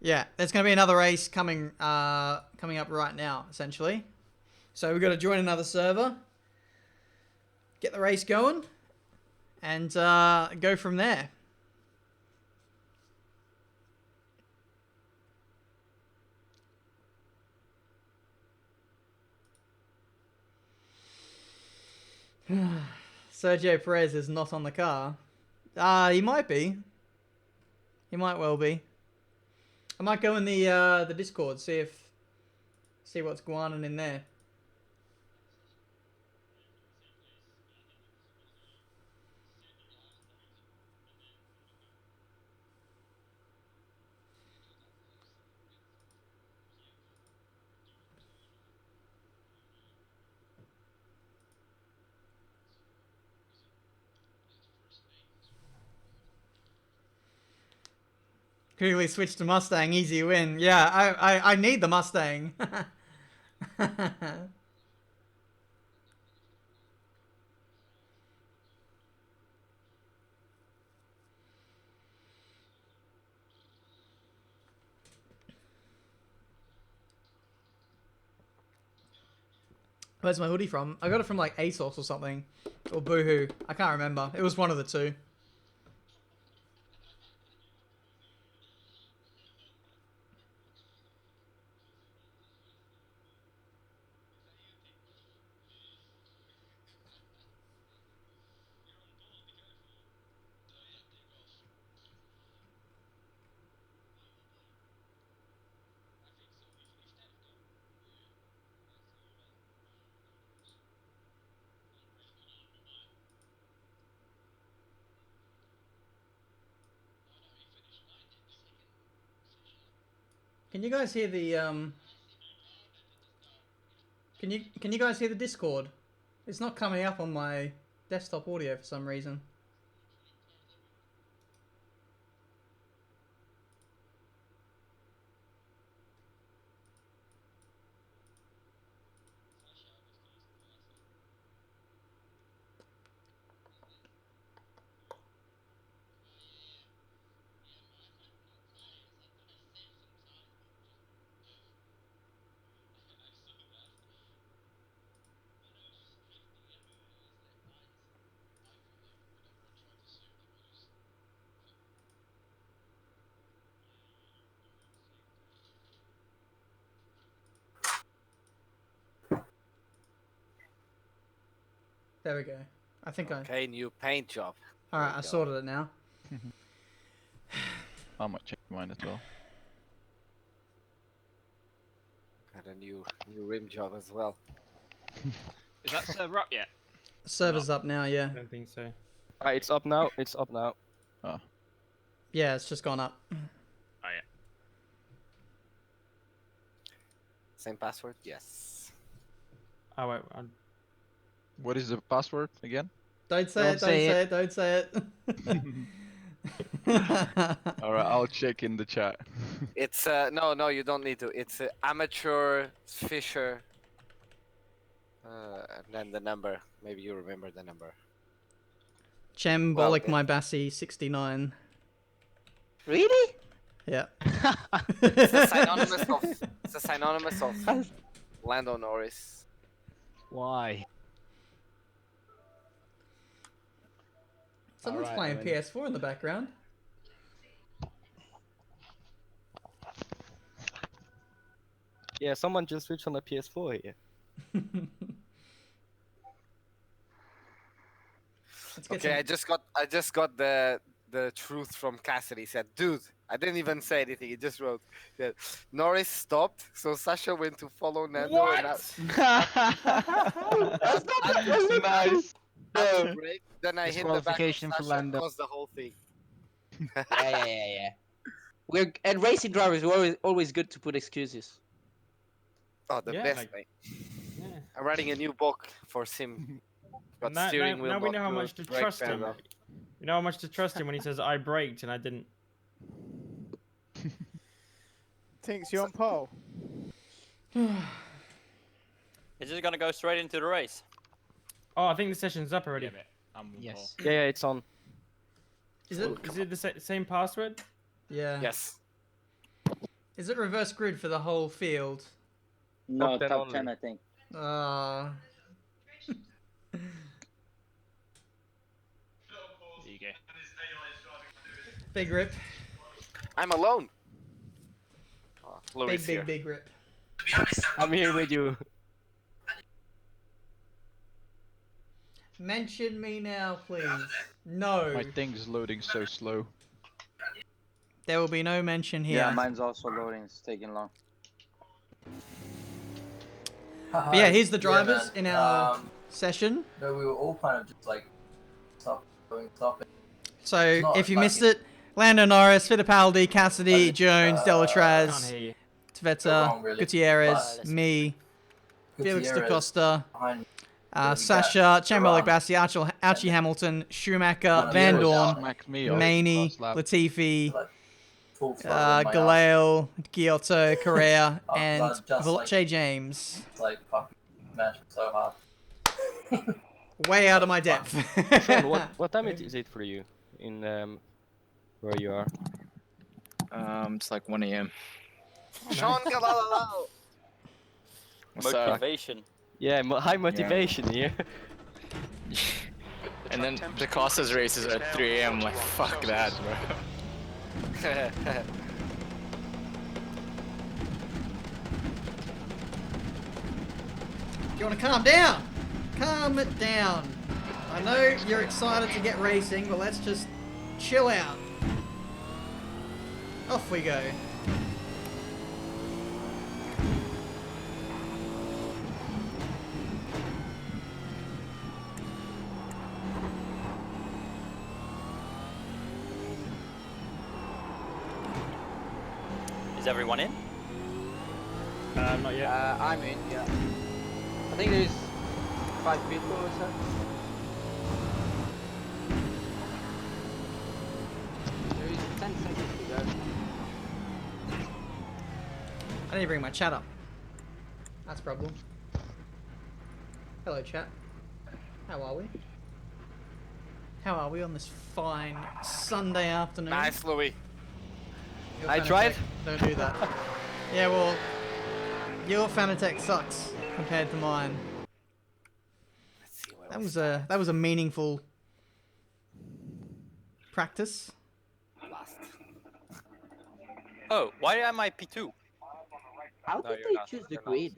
Yeah, there's going to be another race coming up right now, essentially. So we've got to join another server, get the race going, and go from there. Sergio Perez is not on the car. He might be. He might well be. I might go in the Discord, see what's going on in there. Quickly switch to Mustang, easy win. Yeah, I need the Mustang. Where's my hoodie from? I got it from like ASOS or something. Or Boohoo. I can't remember. It was one of the two. Can you guys hear the Can you guys hear the Discord? It's not coming up on my desktop audio for some reason. There we go. I think Okay, new paint job. Alright, I sorted it now. I might check mine as well. Got a new rim job as well. Is that server up yet? Server's up now, yeah. I don't think so. It's up now. It's up now. Oh. Yeah, it's just gone up. Oh yeah. Same password? Yes. Oh wait, What is the password again? Don't say it, don't say it. Alright, I'll check in the chat. It's no, you don't need to. It's amateur Fisher. And then the number. Maybe you remember the number. Chembolic Well, my Bassie 69. Really? Yeah. It's a synonymous of Lando Norris. Why? Someone's Alright, playing PS4 in the background. Yeah, someone just switched on the PS4 here. Let's get Okay, I just got the truth from Cassidy. He said, dude, I didn't even say anything. He just wrote that Norris stopped, so Sasha went to follow Nando. And Nice. after break, then I hit the back of Disqualification for Sasha, Lando. caused the whole thing. Yeah. And racing drivers are always good to put excuses. Oh, the Yeah, best, like- mate. Yeah. I'm writing a new book for Sim. Got Now, steering wheel. now we know how motor, much to brake trust him. pedal. You know how much to trust him when he says I braked and I didn't. Thinks you're on pole. Is it gonna go straight into the race? Oh, I think the session's up already. Yes. Yeah, it's on. Is it? Is it the same password? Yeah. Yes. Is it reverse grid for the whole field? No, top 10 I think. Uh, There you go. big rip. I'm alone. Oh, Louis here. Big rip. I'm here with you. Mention me now, please. No. My thing's loading so slow. There will be no mention here. Yeah, mine's also loading. It's taking long. But yeah, here's the drivers in our session. No, we were all kind of just like stopping. So not if you like missed it, Lando Norris, Fittipaldi, Cassidy, Jones, Can't Delatraz, hear you. Tveta, wrong, really. Gutierrez, me, Felix da Gutierrez Costa, behind Sasha, Chamberlain, Wrong. Bassi, Archie Hamilton, Schumacher, No, Van you Dorn, Smacked me off Maney, last lap. Latifi, full throttle in my ass. Galeo, Giotto, Correa, Oh, and God, just Veloce like- James. It's like fucking smashing so hard. Way out of my depth. Sean, what time is it for you in where you are? It's like 1 a.m. Sean Galalalo. Motivation. Yeah, high motivation here. And then the Costas races are at 3 a.m. Like, fuck that, bro. You want to calm down? Calm it down. I know you're excited to get racing, but let's just chill out. Off we go. Is everyone in? Not yet. I'm in, yeah. I think there's 5 people or so. There is 10 seconds to go. I need to bring my chat up. That's a problem. Hello, chat. How are we? How are we on this fine Sunday afternoon? Nice, Louis. Your I Fanatec, tried. Don't do that. Yeah, well, your Fanatec sucks compared to mine. Let's see what That was a meaningful practice. last. Oh, why am I P2? How No, did you're they not, choose the you're not. grid?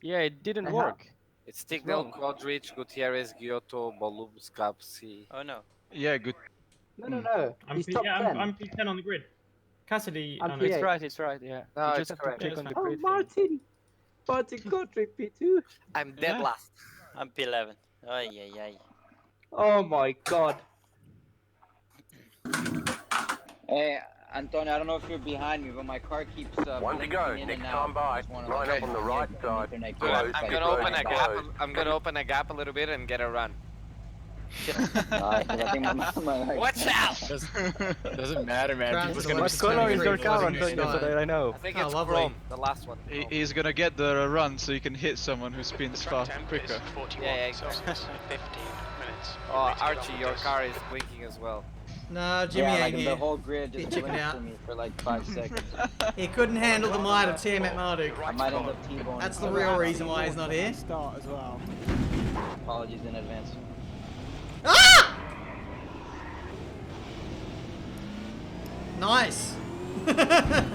Yeah, it didn't Uh-huh. work. It's Stignell, Kodrich, Gutierrez, Giotto, Bolubs, Kapsi. Oh no. Yeah, good. No. I'm, He's P- top yeah, 10. I'm P10 on the grid. Cassidy. I'm oh, no, P8. It's right, yeah. No, You it's just have correct. to click on the Yeah, grid. Oh, Martin Kotrick P2. I'm dead Yeah. last. I'm P11. Ay, ay, ay. Oh my god. Hey, Antonio, I don't know if you're behind me, but my car keeps One to go. Next time by. Line up on the right side. Good, Close I'm the gonna open a road. gap. Close. I'm gonna open a gap a little bit and get a run. Watch out! Doesn't matter, man. France People's is gonna like be What color is your Wasn't car, green, Antonio, so sky. that I know? I think Oh, it's lovely. chrome, the last one. He's gonna get the run so he can hit someone who spins Track fast temp quicker. is 41 Yeah, Celsius, 15 minutes. Oh, Ready to get Archie, on your this. car is blinking as well. No, Jimmy ain't the here. whole grid Get just chicken blinked out. for me for like 5 seconds. He couldn't handle the might of Tiametmarduk. I might end up T-boning. That's the real reason why he's not here. Start as well. Apologies in advance. Ah! Nice. Get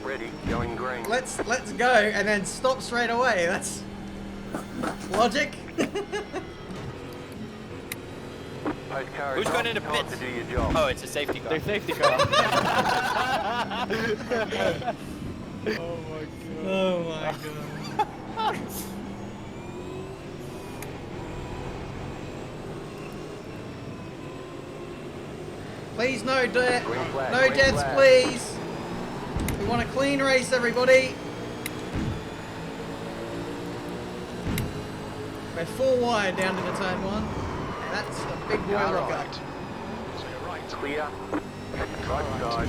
ready. Going green. let's go and then stop straight away. That's logic. Pace car Who's is going off. in the Time pits? to do your job. Oh, it's a safety car. Their safety car. Oh my god. Oh my god. Please no death. Green flag, No green deaths, flag. please. We want a clean race, everybody. We're 4 wide down to the turn 1. And that's a big boy Car rocker. right. So you're right. Clear. Right side.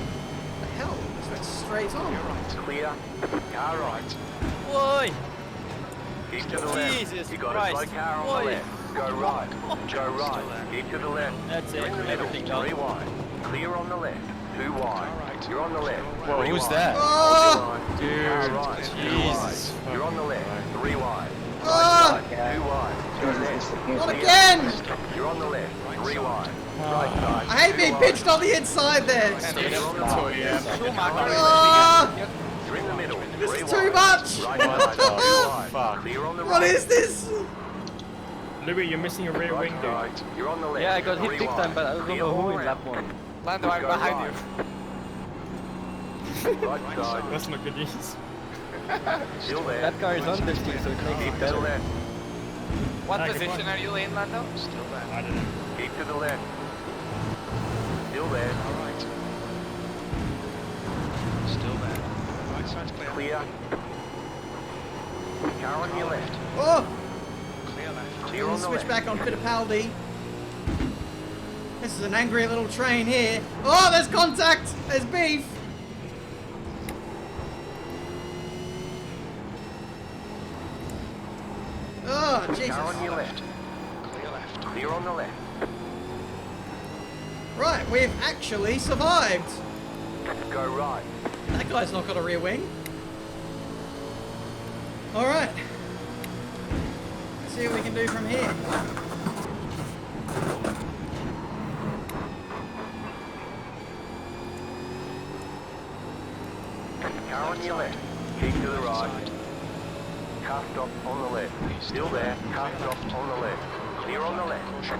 The hell? That's straight on. You're right. Clear. Car right. Why? Keep to the left. Jesus You got a slow Christ. car on Oi. the left. Go right. Go right. Keep to the left. That's You're it. in the middle. Everything done. 3 wide. Clear on the left. 2 wide. right. You're on the left. Whoa, 3 who's wide. that? Oh! Dude, Car right. 2 wide. Jesus. You're on the left. 3 wide. Ah! Right side. 2 wide. Go left. Not Clear. again! You're on the left. 3 wide. Right side. I hate 2 being wide. pitched on the inside there. You're on the left. Ah! You're in the middle. This 3 is too wide. much! Right side. 2 wide. Fuck. Clear on the right. What is this? Louis, you're missing a rear Right wing, dude. side. You're on the left. Yeah, I got hit 3 big wide. time, but I don't Clear know all who in around. lap 1. Lando, I'm Go behind right. you. Right side. That's not good news. Still there. That car is under still, so it makes Keep it to the better. left. What Ah, good position point. are you in, Lando? Still there. I don't know. Keep to the left. Still there. All right. Still there. Right side's clear. Clear. Car on your left. Oh! Clear left. Clear on the Switch left. back on Fittipaldi. This is an angry little train here. Oh, there's contact! There's beef! Oh, Jesus. Car on your left. Clear left. Clear on the left. Right, we've actually survived. Go right. That guy's not got a rear wing. Alright. Let's see what we can do from here. Car on your left. Keep to the right. Car stop on the left. Still there. Car stop on the left. Clear on the left. Caution.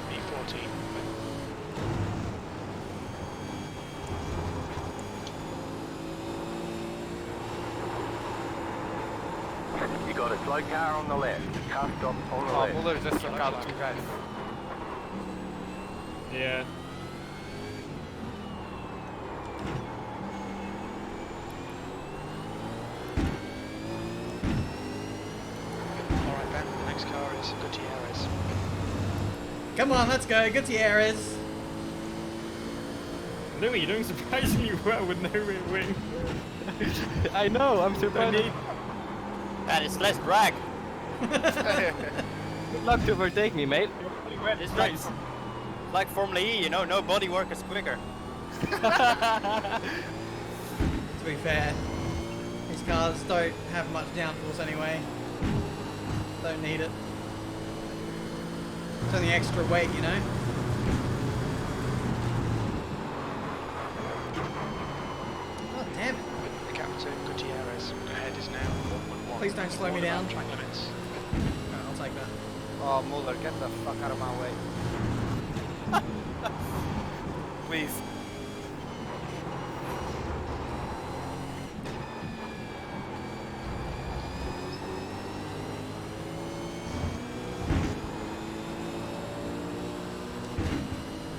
B14. You got a slow car on the left. Car stop on the Oh, left. Muller just took out 2 guys. Yeah. All right, Ben. The next car is Gutierrez. Come on, let's go. Gutierrez. Louis, you're doing surprisingly well with no rear wing. I know, I'm surprised. And it's less drag. Good luck to overtake me, mate. It's like Formula E, you know, no body work is quicker. To be fair, these cars don't have much downforce anyway. Don't need it. It's only extra weight, you know? Oh, damn it. The captain, Gutierrez. Ahead is now 111. Please don't slow me down. Track limits. No, I'll take that. Oh, Muller, get the fuck out of my way. Please.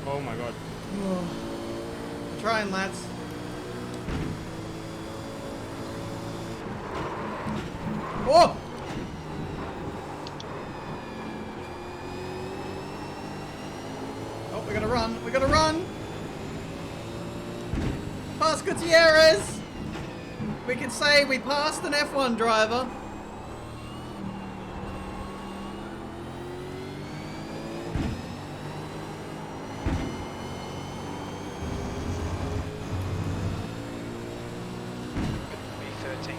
Oh my god. Trying, lads. Oh! Oh, we gotta run. We gotta run. Pass Gutierrez. We can say we passed an F1 driver. B13.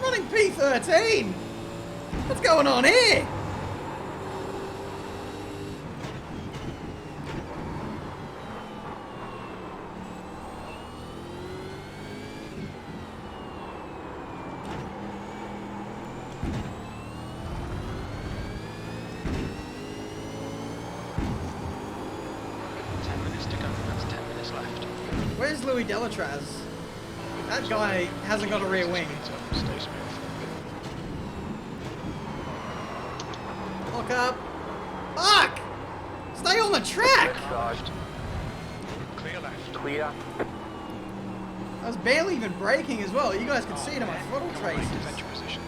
Running P13. What's going on here? minutes to go. That's 10 minutes left. Where's Louis Delatraz? That guy hasn't got a rear wing. Stay smooth. Lock up. Fuck! Stay on the track! Charged. Clear left. Clear. I was barely even braking as well. You guys could see it on my throttle Come right, traces. defend your position.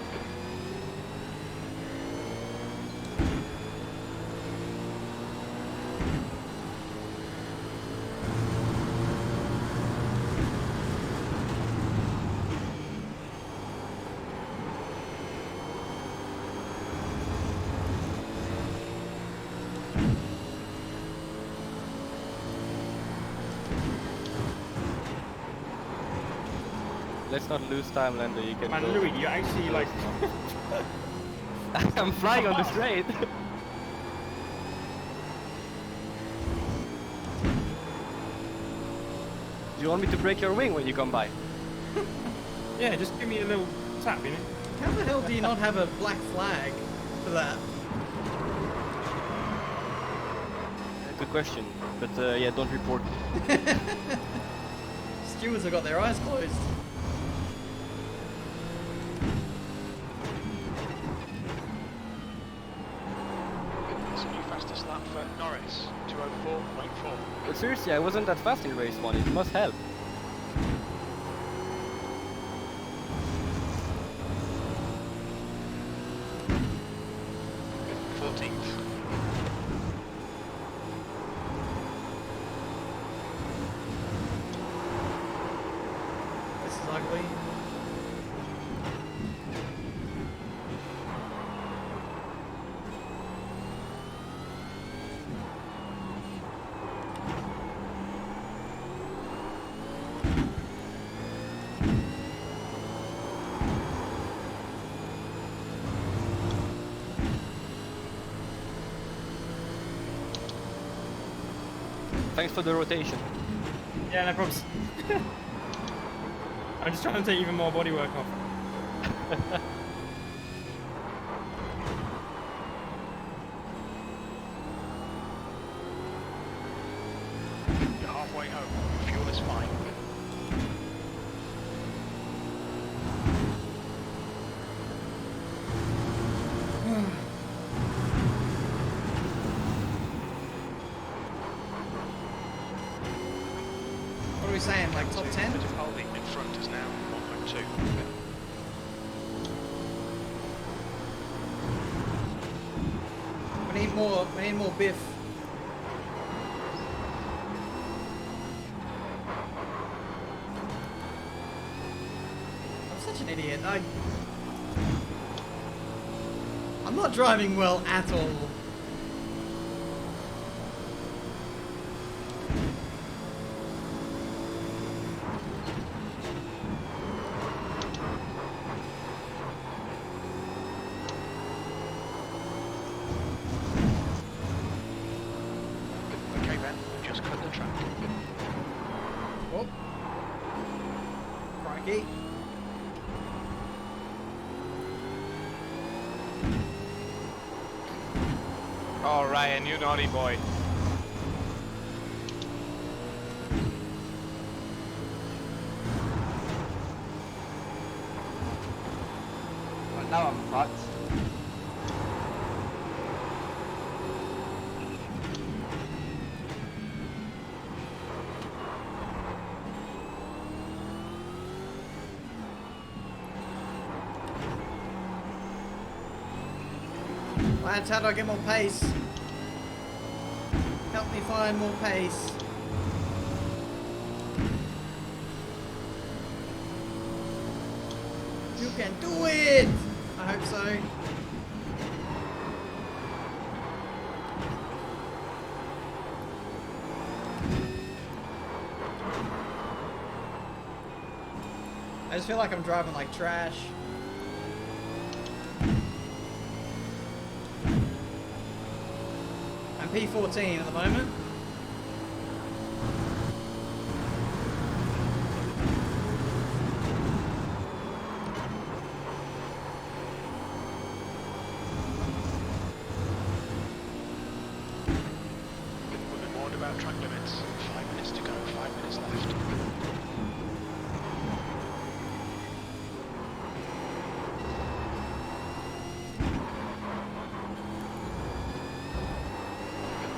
Let's not lose time, Lando. You can Man, go. Louis, you're actually like. I'm flying on the straight. Do you want me to break your wing when you come by? Yeah, just give me a little tap, you know? How the hell do you not have a black flag for that? Good question. But yeah, don't report. Stewards have got their eyes closed. It's a new fastest lap for Norris. 2:04.4. But seriously, I wasn't that fast in race 1. It must help. This is ugly. Thanks for the rotation. Yeah, no problems. I'm just trying to take even more bodywork off. You're halfway home. Fuel is fine. What are we saying, like top 10? Bit of holding in front is now 1.2. We need more biff. I'm such an idiot. I'm not driving well at all. Okay, Ben, just cut the track. Oh. Crikey. Oh, Ryan, you naughty boy. Well, now I'm fucked. Lads, how do I get more pace? Help me find more pace. You can do it! I hope so. I just feel like I'm driving like trash. I'm P14 at the moment. We'll be more about track limits. 5 minutes to go, 5 minutes left.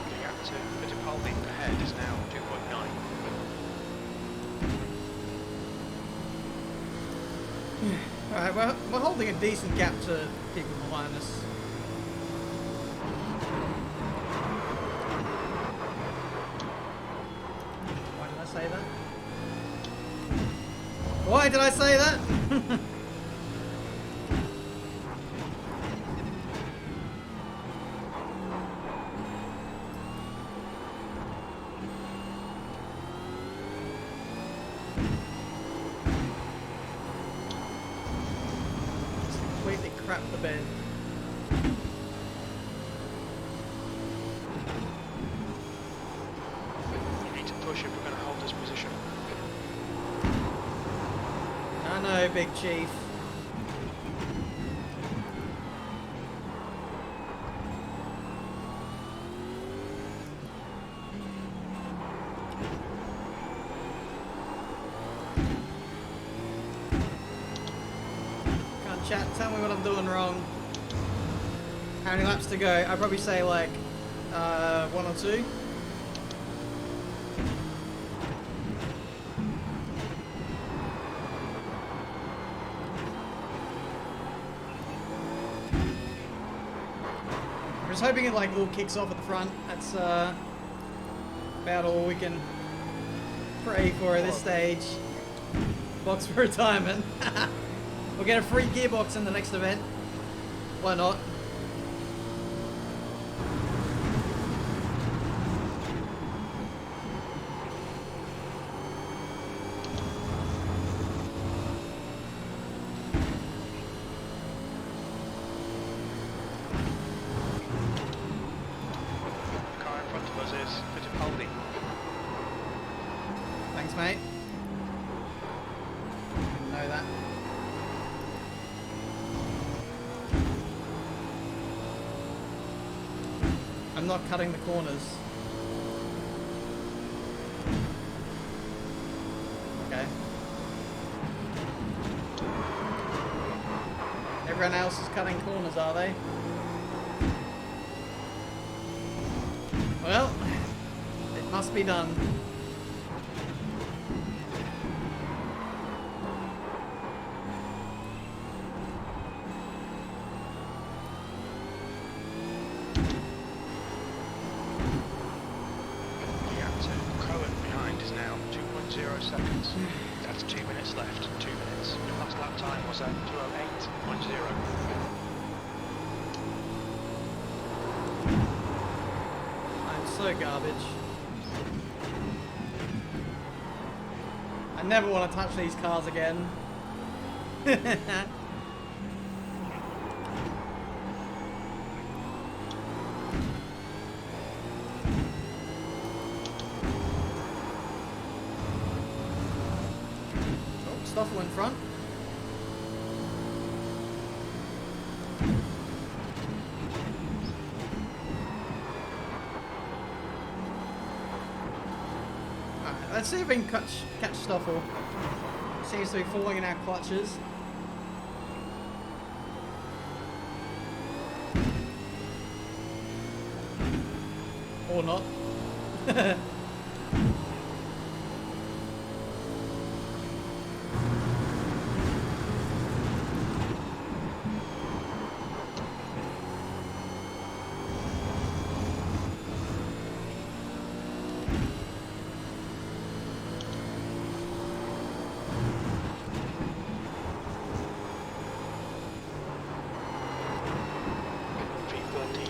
The gap to Fittipaldi ahead is now 2.9. Alright, we're holding a decent gap to people behind us. Why did I say that? Why did I say that? Completely crap the bed. We need to push if we're going to hold this position. I know, Big Chief. Can't chat, tell me what I'm doing wrong. How many laps to go? I'd probably say like 1 or 2. I'm just hoping it like all kicks off at the front. That's about all we can pray for at this stage. Box for retirement. We'll get a free gearbox in the next event. Why not? The car in front of us is Fittipaldi. Thanks, mate. Didn't know that. I'm not cutting the corners. Okay. Everyone else is cutting corners, are they? Well, it must be done. The gap to Cohen behind is now 2.0 seconds. That's 2 minutes left. 2 minutes. The last lap time was at 2:08.0. I'm so garbage. I never want to touch these cars again. Oh, Stoffel in front. Alright, let's see if we can catch Stoffel. Seems to be falling in our clutches. Or not. V13.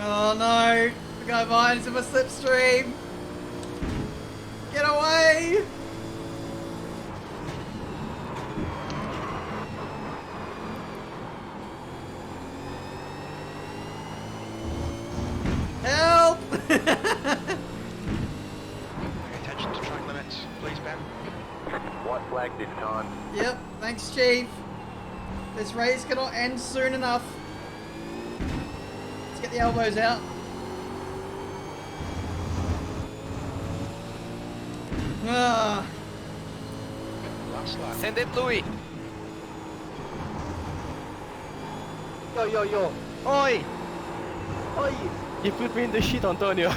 Oh no! The guy behind is in my slipstream! Get away! Help! Pay attention to track limits, please, Ben. white flag this time. Yep, thanks, Chief. This race cannot end soon enough. Let's get the elbows out. Ah. Last lap. Send it, Louis. Yo, yo, yo. Oi! Oi! You put me in the shit, Antonio.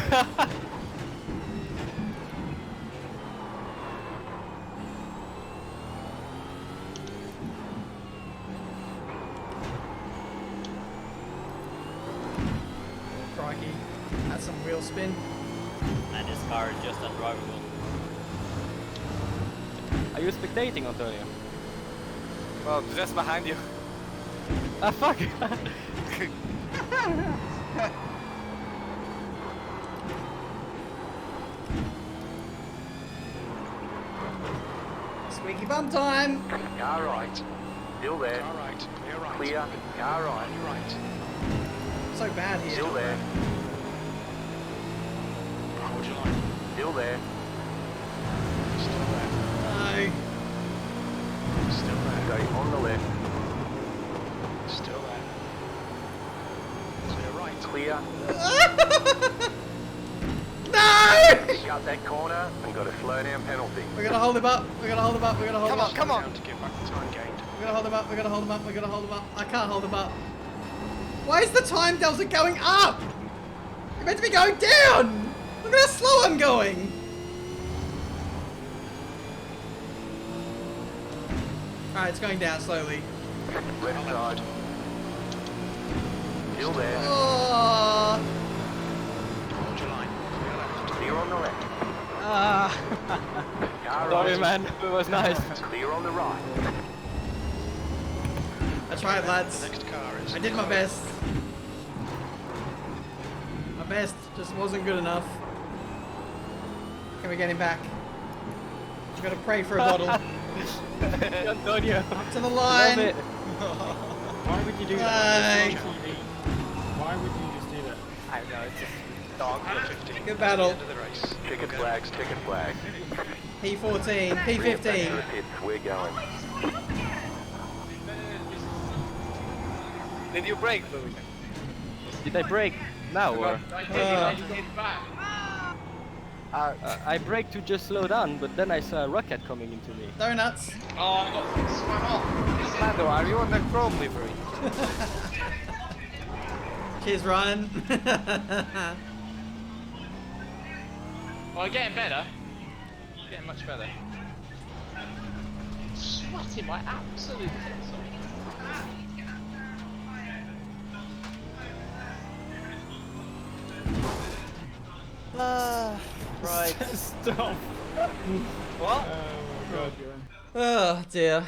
Crikey. That's some wheel spin. And this car is just undrivable. Are you spectating, Antonio? Well, just behind you. Ah, fuck! Squeaky bum time. Car right. Still there. Car right. Clear right. Clear. Car right. Clear right. So bad here. Still there. Hold your line. Still there. Still there. No. Still there. Go on the left. Still there. Clear right. Clear. No! Pick up that corner and got a slow down penalty. We're gonna hold him up. We're gonna hold him up. We're gonna hold him up. Come on. Down to get back the time gained. We're gonna hold him up. We're gonna hold him up. We're gonna hold him up. I can't hold him up. Why is the time delta going up? You're meant to be going down. Look at how slow I'm going. Alright, it's going down slowly. Left side. Still there. Oh. Hold your line. Clear left. Clear on the left. Ah! Car Sorry, right. man. It was nice. Clear on the right. That's right, lads. The next car is. I did my best. My best just wasn't good enough. Can we get him back? We've got to pray for a bottle. Antonio. Up to the line. Love it. Why would you do that? Bye. Why would you just do that? I know, it's just dog. 15. Good battle. End of the race. Ticket flags, ticket flags. P14, P15. To the pits, we're going. Did you break, Louis? Did I break now or? I brake to just slow down, but then I saw a rocket coming into me. Donuts. Mando, are you on the Chrome livery? Cheers, Ryan. Well, getting better. Getting much better. Sweating my absolute tits off. Right. Stop. What? Oh my god, Oh dear.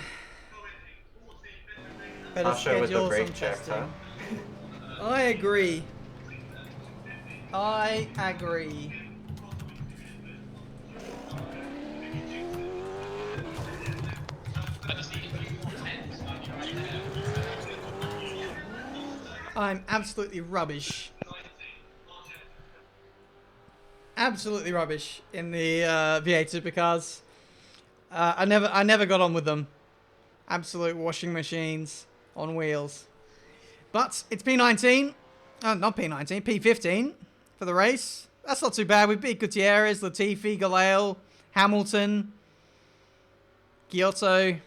Better Sasha with the schedule brake some checks, testing. I agree. I agree. I'm absolutely rubbish. Absolutely rubbish in the V8 supercars. I never got on with them. Absolute washing machines on wheels. But it's P19. Not P19, P15 for the race. That's not too bad. We beat Gutierrez, Latifi, Galale, Hamilton, Giotto.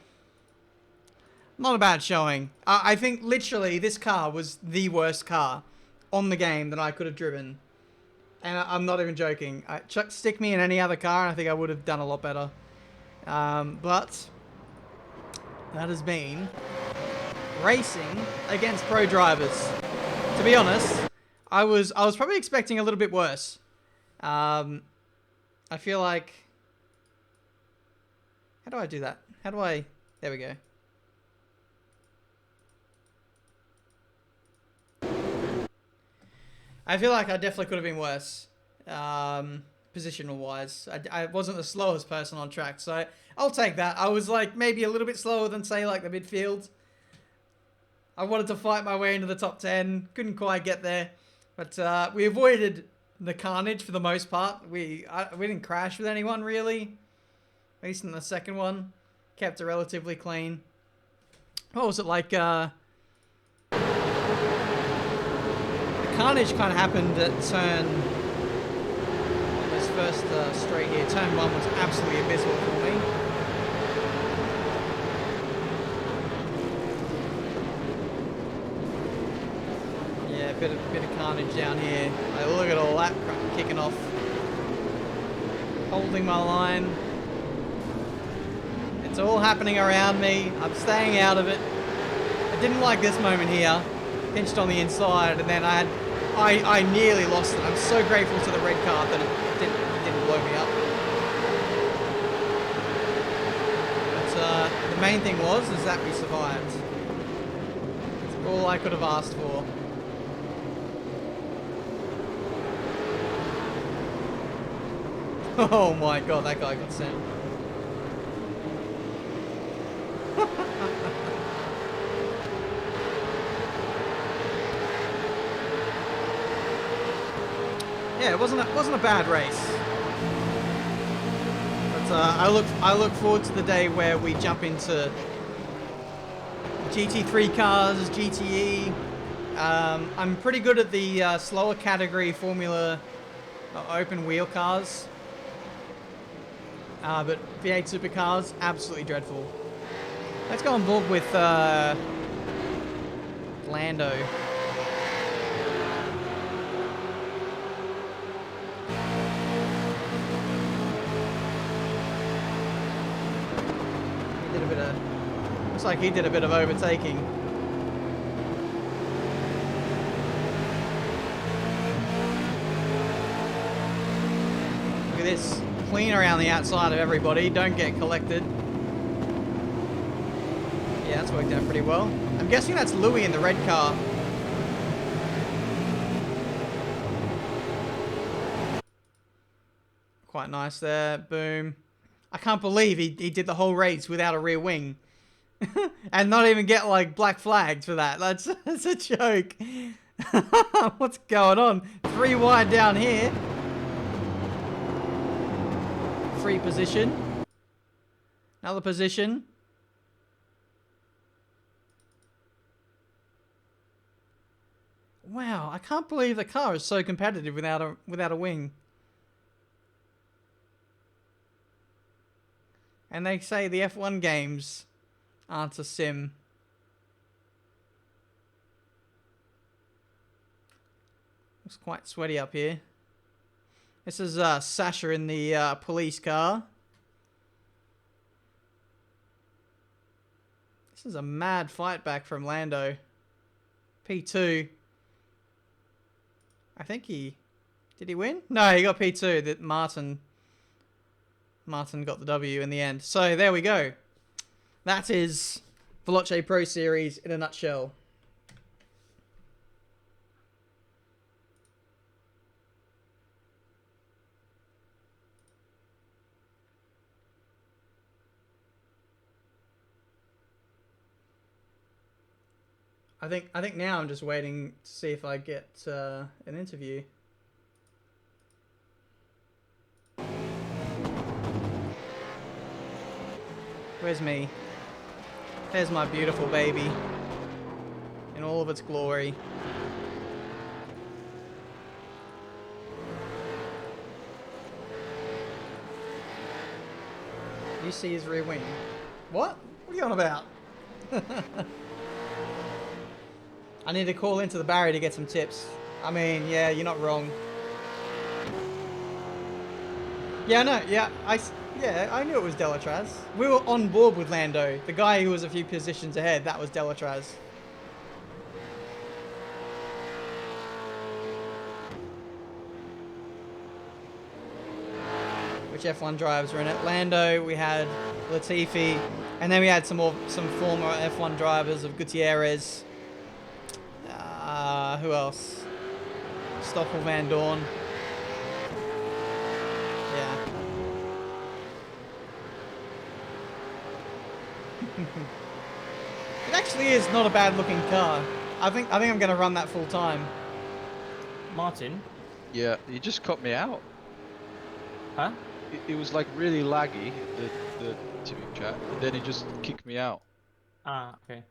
Not a bad showing. I think literally this car was the worst car on the game that I could have driven. And I'm not even joking. Stick me in any other car and I think I would have done a lot better. But that has been racing against pro drivers. To be honest, I was probably expecting a little bit worse. I feel like... How do I do that? How do I... There we go. I feel like I definitely could have been worse, positional-wise. I wasn't the slowest person on track, so I'll take that. I was like maybe a little bit slower than, say, like the midfield. I wanted to fight my way into the top 10, couldn't quite get there, but we avoided the carnage for the most part. We didn't crash with anyone really, at least in the second one. kept it relatively clean. What was it like? The carnage kind of happened at turn. This first straight here, turn 1 was absolutely abysmal for me. Yeah, bit of carnage down here. Like, look at all that crap kicking off. Holding my line. It's all happening around me. I'm staying out of it. I didn't like this moment here. Pinched on the inside, and then I nearly lost it. I'm so grateful to the red card that it didn't blow me up. But the main thing is that we survived. That's all I could have asked for. Oh my god, that guy got sent. Yeah, it wasn't a bad race. But I look forward to the day where we jump into GT3 cars, GTE. I'm pretty good at the slower category Formula open wheel cars. But V8 supercars, absolutely dreadful. Let's go on board with Lando. He did a bit of, looks like he did a bit of overtaking. Look at this. Clean around the outside of everybody, don't get collected. Yeah, that's worked out pretty well. I'm guessing that's Louis in the red car. Quite nice there, boom. I can't believe he did the whole race without a rear wing. And not even get like black flags for that. That's a joke. What's going on? 3 wide down here. Free position. Another position. Wow, I can't believe the car is so competitive without a wing. And they say the F1 games aren't a sim. Looks quite sweaty up here. This is Sasha in the police car. This is a mad fight back from Lando. P2. I think did he win? No, he got P2. That Martin got the W in the end. So there we go. That is Veloce Pro Series in a nutshell. I think now I'm just waiting to see if I get an interview. Where's me? There's my beautiful baby in all of its glory. You see his rear wing. What? What are you on about? I need to call into the Barry to get some tips. I mean, yeah, you're not wrong. Yeah, no, yeah, I knew it was Delatraz. We were on board with Lando. The guy who was a few positions ahead, that was Delatraz. Which F1 drivers were in it? Lando, we had Latifi, and then we had some former F1 drivers of Gutierrez. Who else? Stoffel Van Dorn. Yeah. It actually is not a bad looking car. I think I'm gonna run that full time. Martin? Yeah, you just cut me out. Huh? It was like really laggy. The to him, chat. And then he just kicked me out. Ah, okay.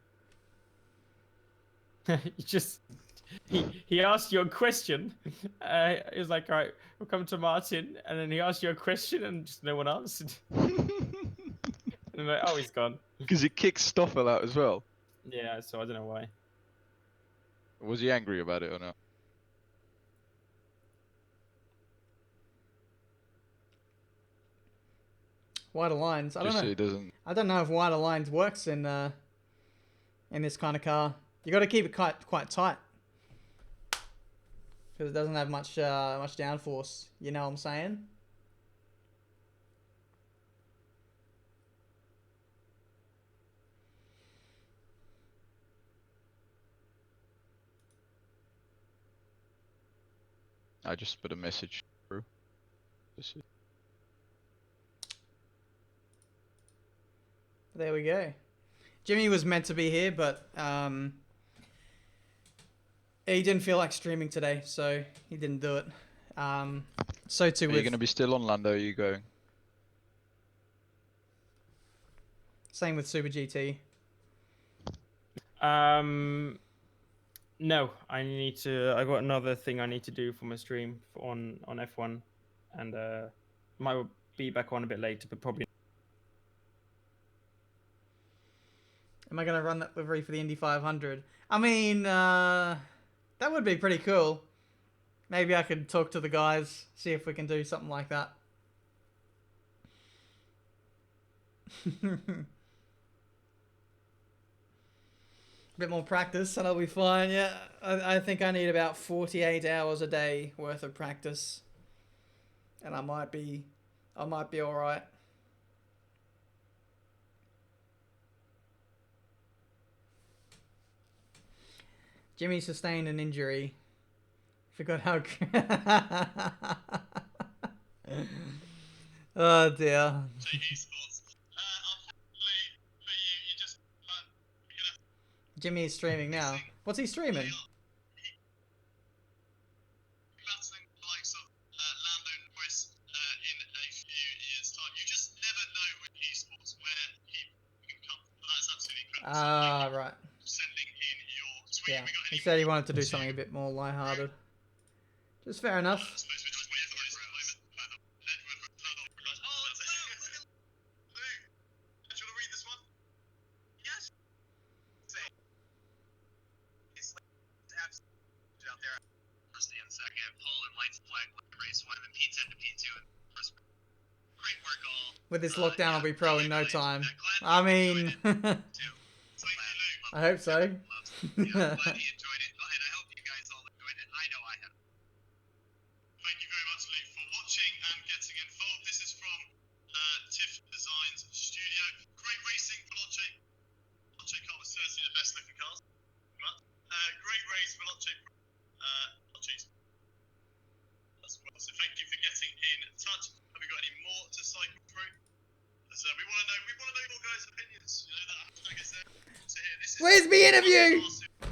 he asked you a question. He was like, all right, we'll come to Martin, and then he asked you a question, and just no one answered. And I'm like, oh, he's gone. Because he kicked Stoffel out as well. Yeah, so I don't know why. Was he angry about it or not? Wider lines. I don't Just know. so he doesn't. I don't know if wider lines works in this kind of car. You got to keep it quite tight because it doesn't have much downforce. You know what I'm saying? I just put a message through. There we go. Jimmy was meant to be here, but he didn't feel like streaming today, so he didn't do it. So too Are with... you going to be still on Lando? Or are you going? Same with Super GT. No, I got another thing I need to do for my stream on F1, and might be back on a bit later, but probably. Am I going to run that livery for the Indy 500? I mean, that would be pretty cool. Maybe I could talk to the guys, see if we can do something like that. Bit more practice and I'll be fine. Yeah, I think I need about 48 hours a day worth of practice, and I might be all right. Jimmy sustained an injury. Forgot how. Oh dear. Jimmy is streaming now. What's he streaming? Ah, right. Yeah, he said he wanted to do something a bit more lighthearted. Just fair enough. With this lockdown, I'll be pro in no time. I mean, I hope so. Where's my interview?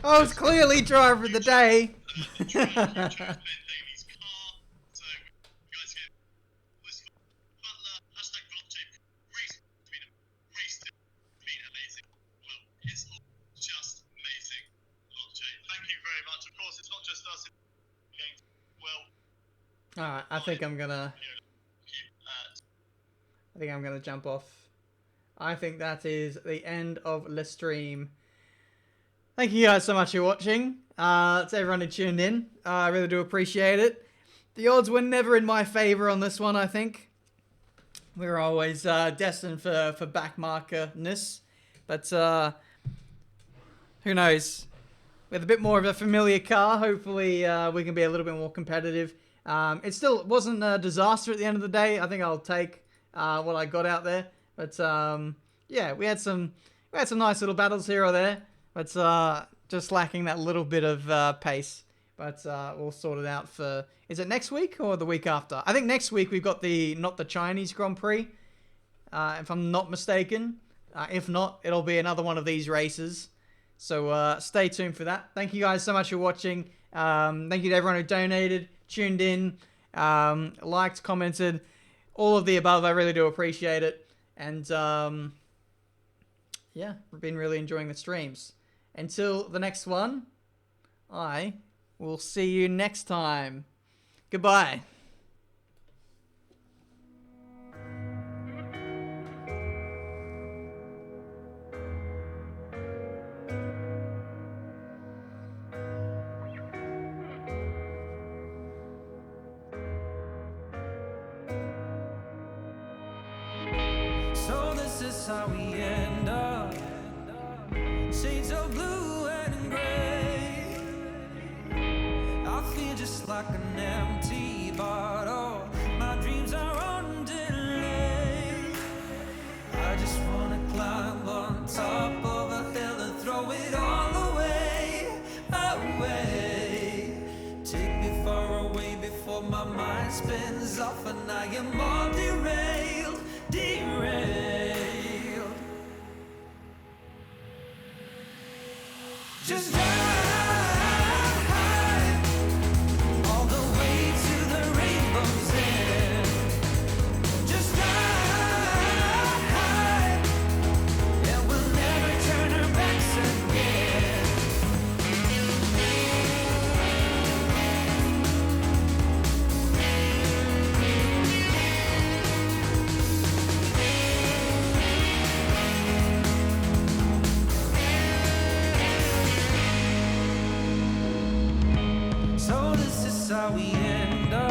I was clearly driver of the day. Alright, I think I'm gonna jump off. I think that is the end of the stream. Thank you guys so much for watching. To everyone who tuned in. I really do appreciate it. The odds were never in my favor on this one, I think. We were always destined for backmarker-ness. But who knows? With a bit more of a familiar car, hopefully we can be a little bit more competitive. It still wasn't a disaster at the end of the day. I think I'll take what I got out there. But yeah, we had some nice little battles here or there. But just lacking that little bit of pace. But we'll sort it out for... Is it next week or the week after? I think next week we've got not the Chinese Grand Prix, if I'm not mistaken. If not, it'll be another one of these races. So stay tuned for that. Thank you guys so much for watching. Thank you to everyone who donated, tuned in, liked, commented, all of the above. I really do appreciate it. And yeah, we've been really enjoying the streams. Until the next one, I will see you next time. Goodbye. So this is how we end up. Shades of blue and gray. I feel just like an empty bottle. My dreams are on delay. I just wanna climb on top of a hill and throw it all away, away. Take me far away before my mind spins off and I am all derailed, derailed. Just drive all the way to the rainbow's end. Just drive, and we'll never turn our backs again. So this is how we end up.